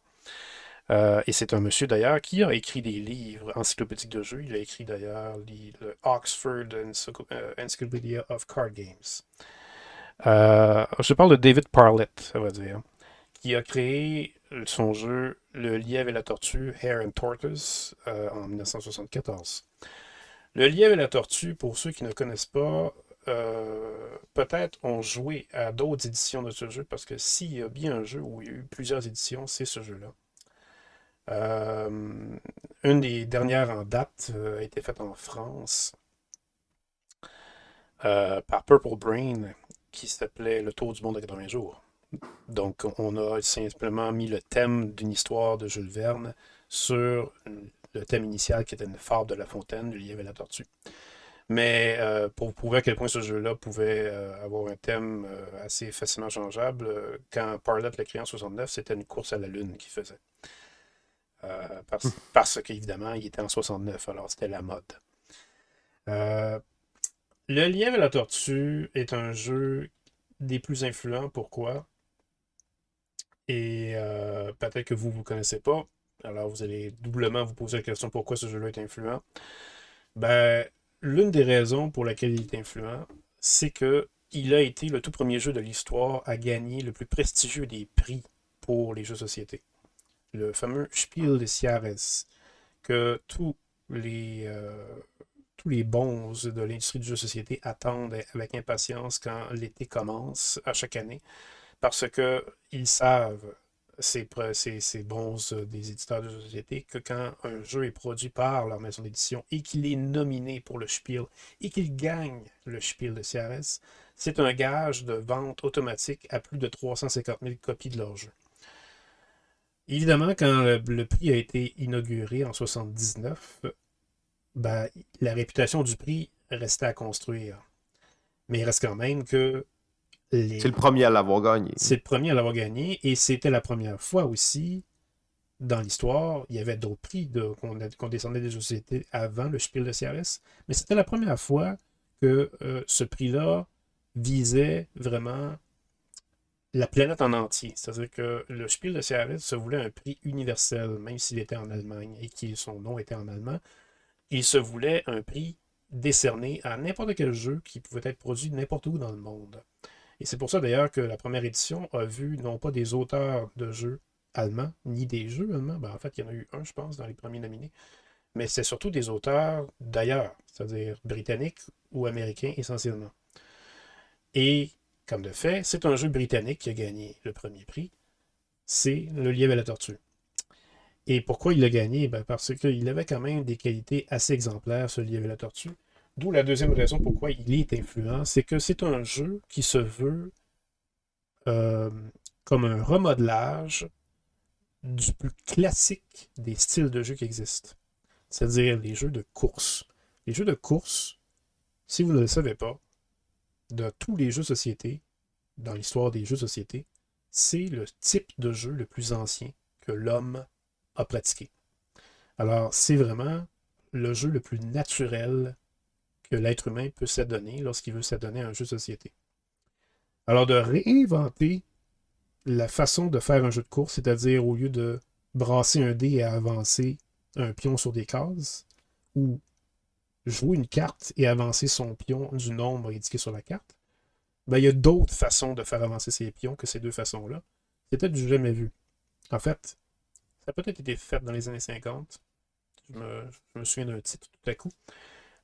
Et c'est un monsieur d'ailleurs qui a écrit des livres encyclopédiques de jeux. Il a écrit d'ailleurs le Oxford Encyclopedia of Card Games. Je parle de David Parlett, ça va dire, qui a créé son jeu Le lièvre et la tortue, Hare and Tortoise, en 1974. Le lièvre et la tortue, pour ceux qui ne connaissent pas, peut-être ont joué à d'autres éditions de ce jeu, parce que s'il y a bien un jeu où il y a eu plusieurs éditions, c'est ce jeu-là. Une des dernières en date a été faite en France par Purple Brain, qui s'appelait Le Tour du monde à 80 jours. Donc, on a simplement mis le thème d'une histoire de Jules Verne sur le thème initial qui était une fable de La Fontaine, Le lièvre et la tortue. Mais pour prouver à quel point ce jeu-là pouvait avoir un thème assez facilement changeable, quand Parlett l'a créé en 69, c'était une course à la Lune qu'il faisait. Parce qu'évidemment, il était en 69, alors c'était la mode. Le lièvre et la tortue est un jeu des plus influents. Pourquoi? Et peut-être que vous ne connaissez pas. Alors vous allez doublement vous poser la question pourquoi ce jeu-là est influent. Ben, l'une des raisons pour laquelle il est influent, c'est que il a été le tout premier jeu de l'histoire à gagner le plus prestigieux des prix pour les jeux de société. Le fameux Spiel des Jahres, que tous les bons de l'industrie du jeu de société attendent avec impatience quand l'été commence à chaque année, parce qu'ils savent, ces bons des éditeurs de jeux de société, que quand un jeu est produit par leur maison d'édition et qu'il est nominé pour le Spiel et qu'il gagne le Spiel de Jahres, c'est un gage de vente automatique à plus de 350 000 copies de leur jeu. Évidemment, quand le prix a été inauguré en 79, ben, la réputation du prix restait à construire. Mais il reste quand même que C'est le premier à l'avoir gagné. c'est le premier à l'avoir gagné et c'était la première fois aussi dans l'histoire. Il y avait d'autres prix qu'on descendait des sociétés avant le Spiel de CRS, mais c'était la première fois que ce prix-là visait vraiment la planète en entier. C'est-à-dire que le Spiel de CRS se voulait un prix universel, même s'il était en Allemagne et que son nom était en allemand. Il se voulait un prix décerné à n'importe quel jeu qui pouvait être produit n'importe où dans le monde. Et c'est pour ça d'ailleurs que la première édition a vu non pas des auteurs de jeux allemands, ni des jeux allemands, ben, en fait il y en a eu un je pense dans les premiers nominés, mais c'est surtout des auteurs d'ailleurs, c'est-à-dire britanniques ou américains essentiellement. Et comme de fait, c'est un jeu britannique qui a gagné le premier prix, c'est Le lièvre et la tortue. Et pourquoi il l'a gagné? Ben parce qu'il avait quand même des qualités assez exemplaires, ce lièvre et la tortue. D'où la deuxième raison pourquoi il est influent, c'est que c'est un jeu qui se veut euh, comme un remodelage du plus classique des styles de jeu qui existent. C'est-à-dire les jeux de course. Les jeux de course, si vous ne le savez pas, de tous les jeux de société, dans l'histoire des jeux de société, c'est le type de jeu le plus ancien que l'homme a pratiqué. Alors, c'est vraiment le jeu le plus naturel que l'être humain peut s'adonner lorsqu'il veut s'adonner à un jeu de société. Alors, de réinventer la façon de faire un jeu de course, c'est-à-dire au lieu de brasser un dé et avancer un pion sur des cases, ou jouer une carte et avancer son pion du nombre indiqué sur la carte, ben, il y a d'autres façons de faire avancer ses pions que ces deux façons-là. C'était du jamais vu. En fait, ça a peut-être été fait dans les années 50. Je me souviens d'un titre tout à coup.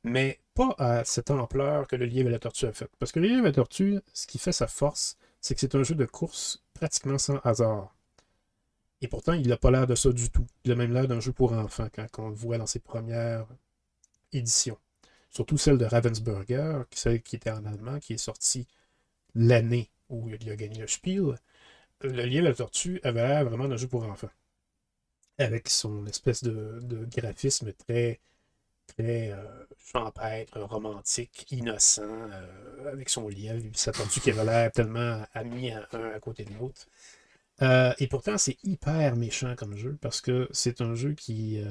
Mais pas à cette ampleur que le lièvre et la tortue a fait. Parce que le lièvre et la tortue, ce qui fait sa force, c'est que c'est un jeu de course pratiquement sans hasard. Et pourtant, il n'a pas l'air de ça du tout. Il a même l'air d'un jeu pour enfants quand on le voit dans ses premières éditions. Surtout celle de Ravensburger, celle qui était en allemand, qui est sortie l'année où il a gagné le Spiel. Le lièvre et la tortue avait l'air vraiment d'un jeu pour enfants. Avec son espèce de graphisme très champêtre, romantique, innocent, avec son lièvre, il s'attendu qu'il avait l'air tellement amis un à côté de l'autre. Et pourtant, c'est hyper méchant comme jeu, parce que c'est un jeu qui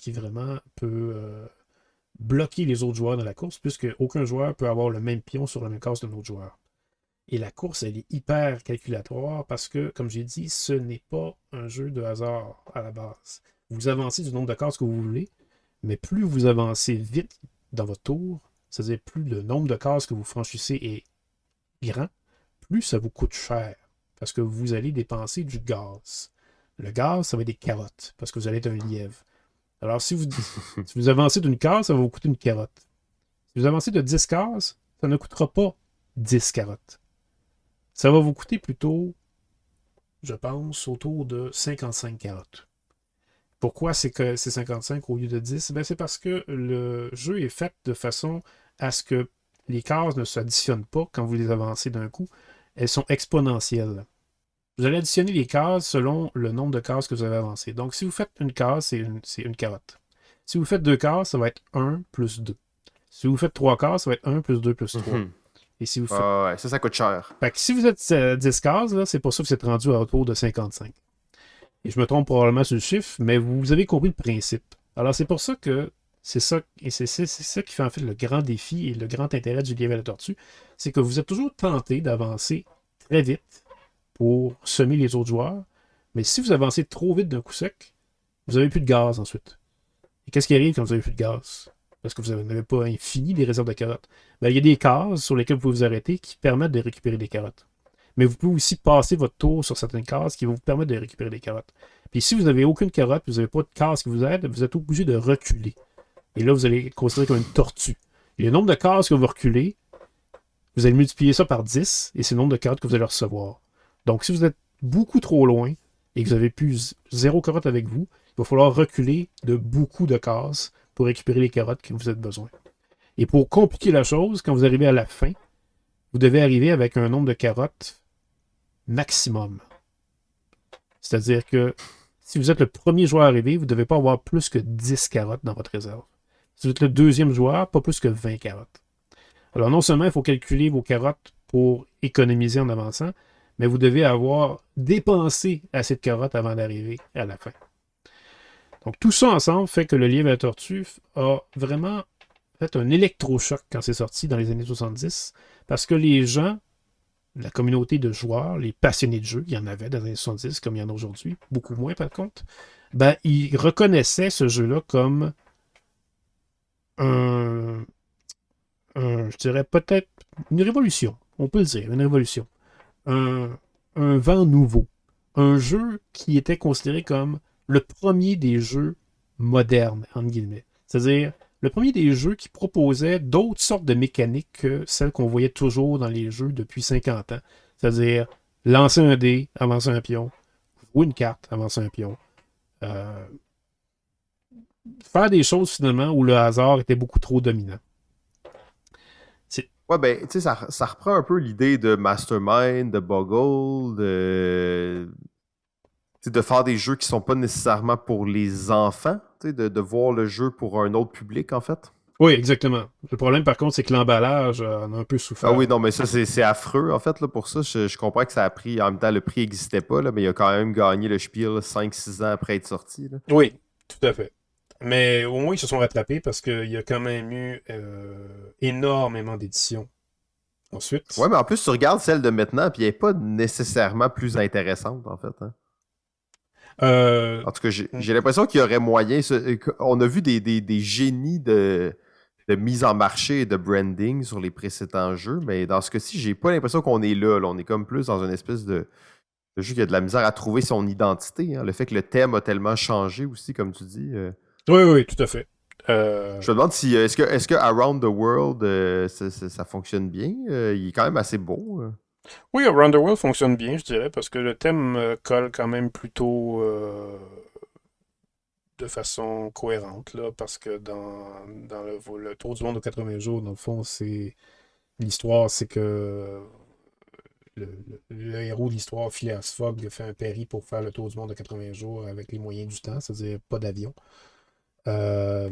vraiment peut bloquer les autres joueurs dans la course, puisque aucun joueur peut avoir le même pion sur la même case d'un autre joueur. Et la course, elle est hyper calculatoire parce que, comme j'ai dit, ce n'est pas un jeu de hasard à la base. Vous avancez du nombre de cases que vous voulez, mais plus vous avancez vite dans votre tour, c'est-à-dire plus le nombre de cases que vous franchissez est grand, plus ça vous coûte cher. Parce que vous allez dépenser du gaz. Le gaz, ça va être des carottes, parce que vous allez être un lièvre. Alors, si vous avancez d'une case, ça va vous coûter une carotte. Si vous avancez de 10 cases, ça ne coûtera pas 10 carottes. Ça va vous coûter plutôt, je pense, autour de 55 carottes. Pourquoi c'est que c'est 55 au lieu de 10? Ben, c'est parce que le jeu est fait de façon à ce que les cases ne s'additionnent pas quand vous les avancez d'un coup. Elles sont exponentielles. Vous allez additionner les cases selon le nombre de cases que vous avez avancées. Donc, si vous faites une case, c'est une carotte. Si vous faites deux cases, ça va être 1 plus 2. Si vous faites trois cases, ça va être 1 plus 2 plus 3. Et si vous faites... Ouais, ça coûte cher. Fait que si vous êtes 10 cases, là, c'est pour ça que vous êtes rendu à autour de 55. Et je me trompe probablement sur le chiffre, mais vous avez compris le principe. Alors, c'est pour ça que c'est ça, et c'est ça qui fait en fait le grand défi et le grand intérêt du lièvre à la tortue, c'est que vous êtes toujours tenté d'avancer très vite pour semer les autres joueurs, mais si vous avancez trop vite d'un coup sec, vous n'avez plus de gaz ensuite. Et qu'est-ce qui arrive quand vous n'avez plus de gaz? Parce que vous n'avez pas infini des réserves de carottes. Ben, il y a des cases sur lesquelles vous pouvez vous arrêter qui permettent de récupérer des carottes. Mais vous pouvez aussi passer votre tour sur certaines cases qui vont vous permettre de récupérer des carottes. Puis si vous n'avez aucune carotte, vous n'avez pas de case qui vous aide, vous êtes obligé de reculer. Et là, vous allez considérer comme une tortue. Et le nombre de cases que vous reculez, vous allez multiplier ça par 10, et c'est le nombre de carottes que vous allez recevoir. Donc, si vous êtes beaucoup trop loin et que vous avez plus zéro carotte avec vous, il va falloir reculer de beaucoup de cases pour récupérer les carottes que vous avez besoin. Et pour compliquer la chose, quand vous arrivez à la fin, vous devez arriver avec un nombre de carottes maximum. C'est-à-dire que si vous êtes le premier joueur arrivé, vous ne devez pas avoir plus que 10 carottes dans votre réserve. Si vous êtes le deuxième joueur, pas plus que 20 carottes. Alors non seulement il faut calculer vos carottes pour économiser en avançant, mais vous devez avoir dépensé assez de carottes avant d'arriver à la fin. Donc tout ça ensemble fait que le lièvre à la tortue a vraiment fait un électrochoc quand c'est sorti dans les années 70, parce que les gens, la communauté de joueurs, les passionnés de jeu, il y en avait dans les années 70 comme il y en a aujourd'hui, beaucoup moins par contre, ben ils reconnaissaient ce jeu-là comme un, je dirais peut-être une révolution, on peut le dire, une révolution. Un, un vent nouveau. Un jeu qui était considéré comme le premier des jeux modernes, entre guillemets. C'est-à-dire, le premier des jeux qui proposait d'autres sortes de mécaniques que celles qu'on voyait toujours dans les jeux depuis 50 ans. C'est-à-dire, lancer un dé, avancer un pion, jouer une carte, avancer un pion. Euh, faire des choses finalement où le hasard était beaucoup trop dominant. Ouais, ben, tu sais, ça reprend un peu l'idée de Mastermind, de Boggle, de faire des jeux qui sont pas nécessairement pour les enfants, de voir le jeu pour un autre public, en fait. Oui, exactement. Le problème, par contre, c'est que l'emballage en a un peu Ah souffert. oui, non, mais ça, c'est affreux, en fait, là, pour ça. Je comprends que ça a pris, en même temps, le prix n'existait pas, là, mais il a quand même gagné le Spiel 5-6 ans après être sorti. Là. Oui, tout à fait. Mais au moins, ils se sont rattrapés parce qu'il y a quand même eu énormément d'éditions. Ouais, Ensuite, mais en plus, tu regardes celle de maintenant, puis elle n'est pas nécessairement plus intéressante, en fait. Hein. euh, En tout cas, j'ai l'impression qu'il y aurait moyen. On a vu des génies de mise en marché et de branding sur les précédents jeux, mais dans ce cas-ci, j'ai pas l'impression qu'on est là. On est comme plus dans une espèce de jeu qui a de la misère à trouver son identité. Hein. Le fait que le thème a tellement changé aussi, comme tu dis. oui, oui, tout à fait. Je me demande si est-ce que Around the World ça fonctionne bien. Il est quand même assez beau. Oui, Around the World fonctionne bien, je dirais, parce que le thème colle quand même plutôt de façon cohérente, là, parce que dans le Tour du monde de 80 jours, dans le fond, c'est l'histoire, c'est que le héros de l'histoire, Phileas Fogg, fait un péri pour faire le Tour du monde de 80 jours avec les moyens du temps, c'est-à-dire pas d'avion. Euh,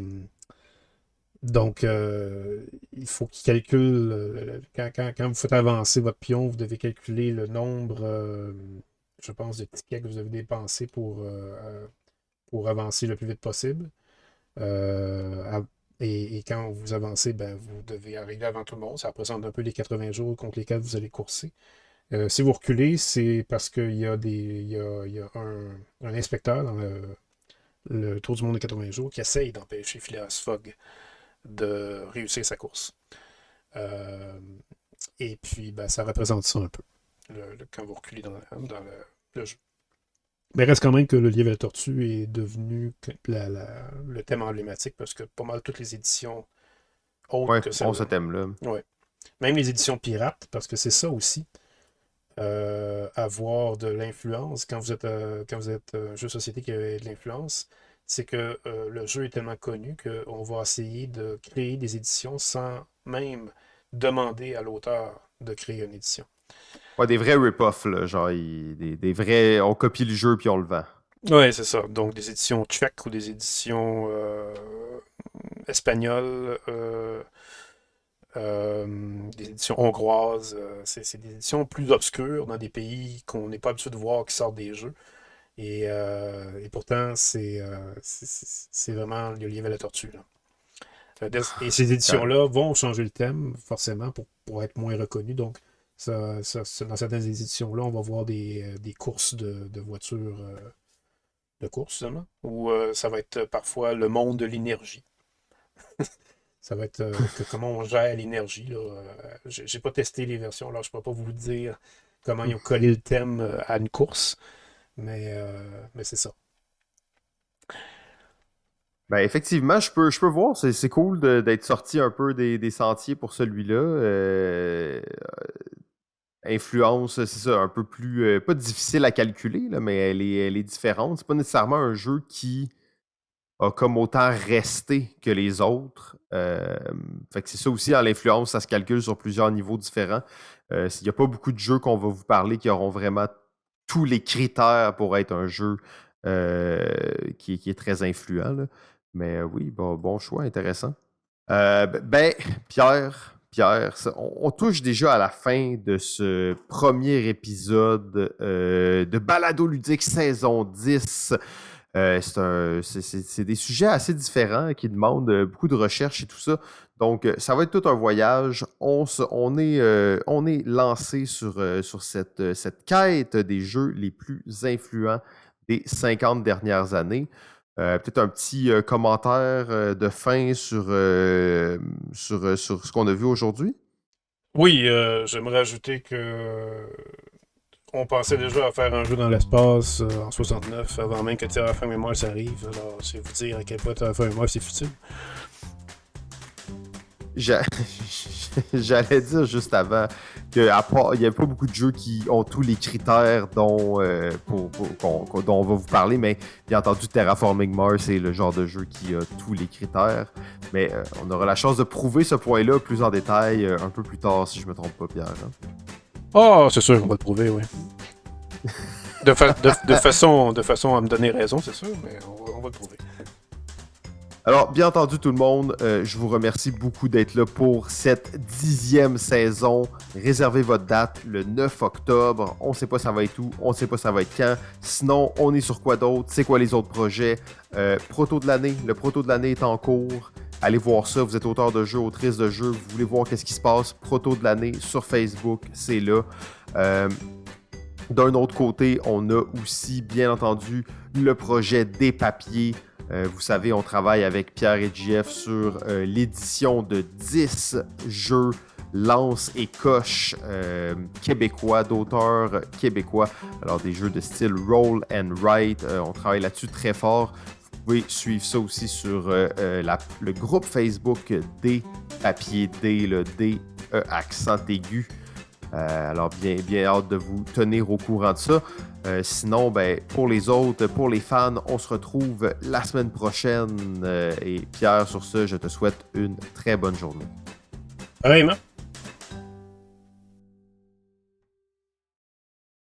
donc, il faut qu'il calcule, quand vous faites avancer votre pion, vous devez calculer le nombre, je pense, de tickets que vous avez dépensé pour avancer le plus vite possible. Et quand vous avancez, ben, vous devez arriver avant tout le monde. Ça représente un peu les 80 jours contre lesquels vous allez courser. Si vous reculez, c'est parce qu'il y a, il y a un inspecteur dans le Tour du monde de 80 jours qui essaye d'empêcher Phileas Fogg de réussir sa course. Euh, et puis, ben, ça représente ça un peu, quand vous reculez dans le jeu. Mais reste quand même que le lièvre et la tortue est devenu le thème emblématique parce que pas mal toutes les éditions autres Ouais, que on ce celle-là. thème-là. Ouais. Même les éditions pirates, parce que c'est ça aussi. Avoir de l'influence quand vous êtes un jeu de société qui a de l'influence, c'est que le jeu est tellement connu qu'on va essayer de créer des éditions sans même demander à l'auteur de créer une édition. Ouais, des vrais rip-offs, là, genre des vrais. On copie le jeu puis on le vend. Oui, c'est ça. Donc des éditions tchèques ou des éditions espagnoles, des éditions hongroises. C'est des éditions plus obscures dans des pays qu'on n'est pas habitué de voir qui sortent des jeux. Et pourtant, c'est vraiment le lièvre et la tortue. Là. Et ces éditions-là vont changer le thème, forcément, pour être moins reconnus. Donc, dans certaines éditions-là, on va voir des courses de voitures de course, seulement. Ou ça va être parfois le monde de l'énergie. Ça va être comment on gère l'énergie. J'ai pas testé les versions, alors je peux pas vous dire comment ils ont collé le thème à une course. Mais c'est ça. Ben effectivement, je peux voir, c'est cool d'être sorti un peu des sentiers pour celui-là. Influence, c'est ça, un peu plus, pas difficile à calculer, là, mais elle est différente. C'est pas nécessairement un jeu qui a comme autant resté que les autres. Fait que c'est ça aussi, l'influence, ça se calcule sur plusieurs niveaux différents. Il n'y a pas beaucoup de jeux qu'on va vous parler qui auront vraiment tous les critères pour être un jeu qui est très influent, là. Mais oui, bon choix, intéressant. Pierre, on touche déjà à la fin de ce premier épisode de Balado Ludique saison 10. C'est des sujets assez différents qui demandent beaucoup de recherche et tout ça. Donc, ça va être tout un voyage. On est lancé sur cette quête des jeux les plus influents des 50 dernières années. Peut-être un petit commentaire de fin sur ce qu'on a vu aujourd'hui. Oui, j'aimerais ajouter que on pensait déjà à faire un jeu dans l'espace en 69 avant même que Terraforming Mars arrive. Alors, c'est vous dire à quel point Terraforming Mars est futile. J'a- J'allais dire juste avant qu'il n'y a pas beaucoup de jeux qui ont tous les critères dont on va vous parler, mais bien entendu, Terraforming Mars est le genre de jeu qui a tous les critères. Mais on aura la chance de prouver ce point-là plus en détail un peu plus tard, si je me trompe pas, Pierre. Hein? Ah, c'est sûr qu'on va le prouver, oui. De façon à me donner raison, c'est sûr, mais on va le prouver. Alors, bien entendu, tout le monde, je vous remercie beaucoup d'être là pour cette 10e saison. Réservez votre date le 9 octobre. On ne sait pas ça va être où, on ne sait pas ça va être quand. Sinon, on est sur quoi d'autre? C'est quoi les autres projets? Proto de l'année. Le proto de l'année est en cours. Allez voir ça. Vous êtes auteur de jeu, autrice de jeu. Vous voulez voir qu'est-ce qui se passe? Proto de l'année sur Facebook, c'est là. D'un autre côté, on a aussi, bien entendu, le projet des papiers. Vous savez, on travaille avec Pierre et JF sur l'édition de 10 jeux lance et coche québécois, d'auteurs québécois. Alors, des jeux de style roll and write. On travaille là-dessus très fort. Vous pouvez suivre ça aussi sur le groupe Facebook des papiers D, le D, accent aigu. Alors, bien hâte de vous tenir au courant de ça. Sinon, pour les autres, pour les fans, on se retrouve la semaine prochaine. Et Pierre, sur ce, je te souhaite une très bonne journée. Pareillement.